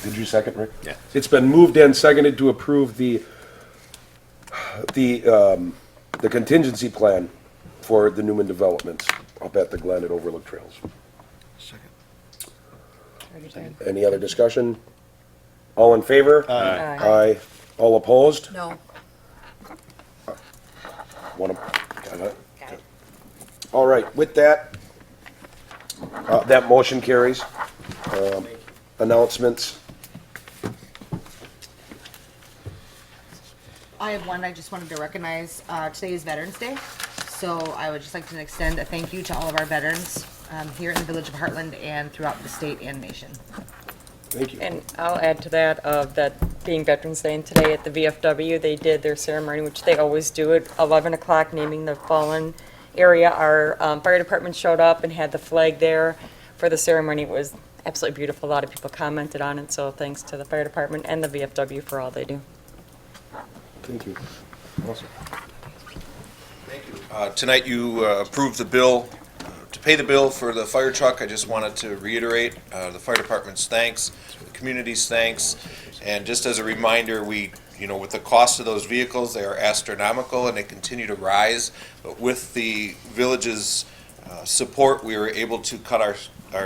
Did you second, Rick? Yeah. It's been moved and seconded to approve the contingency plan for the Newman developments up at the Glen at Overlook Trails. Second. Any other discussion? All in favor? Aye. Aye. All opposed? No. One, got it? All right, with that, that motion carries. Announcements. I have one, I just wanted to recognize, today is Veterans Day, so I would just like to extend a thank you to all of our veterans here in the village of Hartland and throughout the state and nation. Thank you. And I'll add to that, of that being Veterans Day, and today at the VFW, they did their ceremony, which they always do at 11 o'clock, naming the fallen area. Our fire department showed up and had the flag there for the ceremony. It was absolutely beautiful. A lot of people commented on it, so thanks to the fire department and the VFW for all they do. Thank you. Awesome. Tonight you approved the bill, to pay the bill for the fire truck. I just wanted to reiterate the fire department's thanks, the community's thanks, and just as a reminder, with the cost of those vehicles, they are astronomical and they continue to rise, but with the village's support, we were able to cut our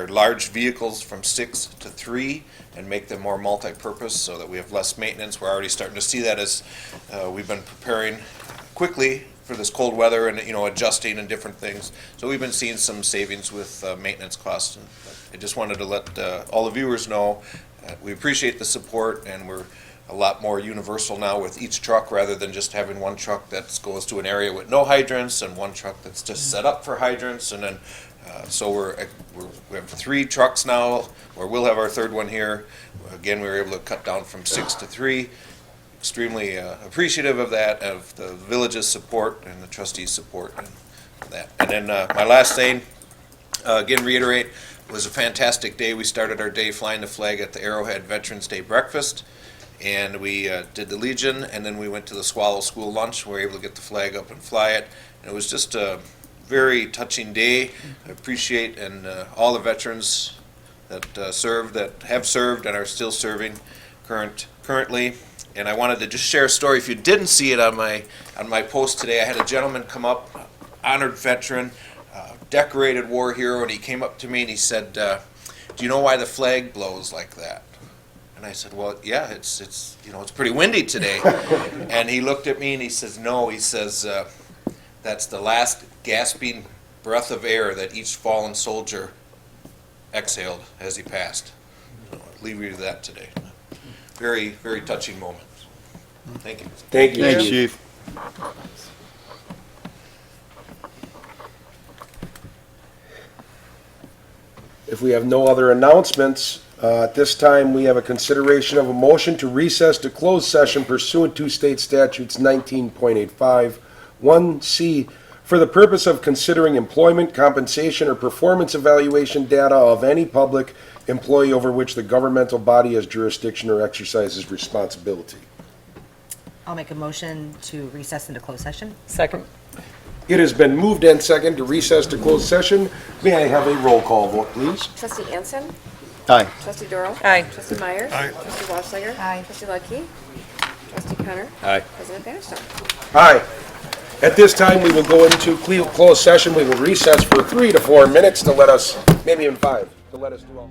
large vehicles from 6 to 3 and make them more multi-purpose so that we have less maintenance. We're already starting to see that as we've been preparing quickly for this cold weather and, adjusting and different things. So we've been seeing some savings with maintenance costs. And I just wanted to let all the viewers know we appreciate the support, and we're a lot more universal now with each truck rather than just having one truck that goes to an area with no hydrants and one truck that's just set up for hydrants. And then so we have 3 trucks now, or we'll have our 3rd one here. Again, we were able to cut down from 6 to 3. Extremely appreciative of that, of the village's support and the trustees' support and that. And then my last thing, again, reiterate, it was a fantastic day. We started our day flying the flag at the Arrowhead Veterans Day breakfast, and we did the Legion, and then we went to the Swallow School lunch. We were able to get the flag up and fly it. And it was just a very touching day. I appreciate and all the veterans that served, that have served and are still serving currently. And I wanted to just share a story. If you didn't see it on my post today, I had a gentleman come up, honored veteran, decorated war hero, and he came up to me and he said, "Do you know why the flag blows like that?" And I said, "Well, yeah, it's pretty windy today." And he looked at me and he says, "No," he says, "that's the last gasping breath of air that each fallen soldier exhaled as he passed." So I'll leave you to that today. Very, very touching moment. Thank you. Thank you. Thanks, Chief. If we have no other announcements, at this time, we have a consideration of a motion to recess to closed session pursuant to state statutes 19.85, 1C, for the purpose of considering employment, compensation, or performance evaluation data of any public employee over which the governmental body has jurisdiction or exercises responsibility. I'll make a motion to recess into closed session. Second. It has been moved and seconded to recess to closed session. May I have a roll call vote, please? Trustee Anson? Aye. Trustee Doral? Aye. Trustee Myers? Aye. Trustee Walshiger? Aye. Trustee Lucky? Trustee Connor? Aye. President Vanderstel? Aye. At this time, we will go into closed session. We will recess for 3 to 4 minutes to let us, maybe even 5, to let us do all.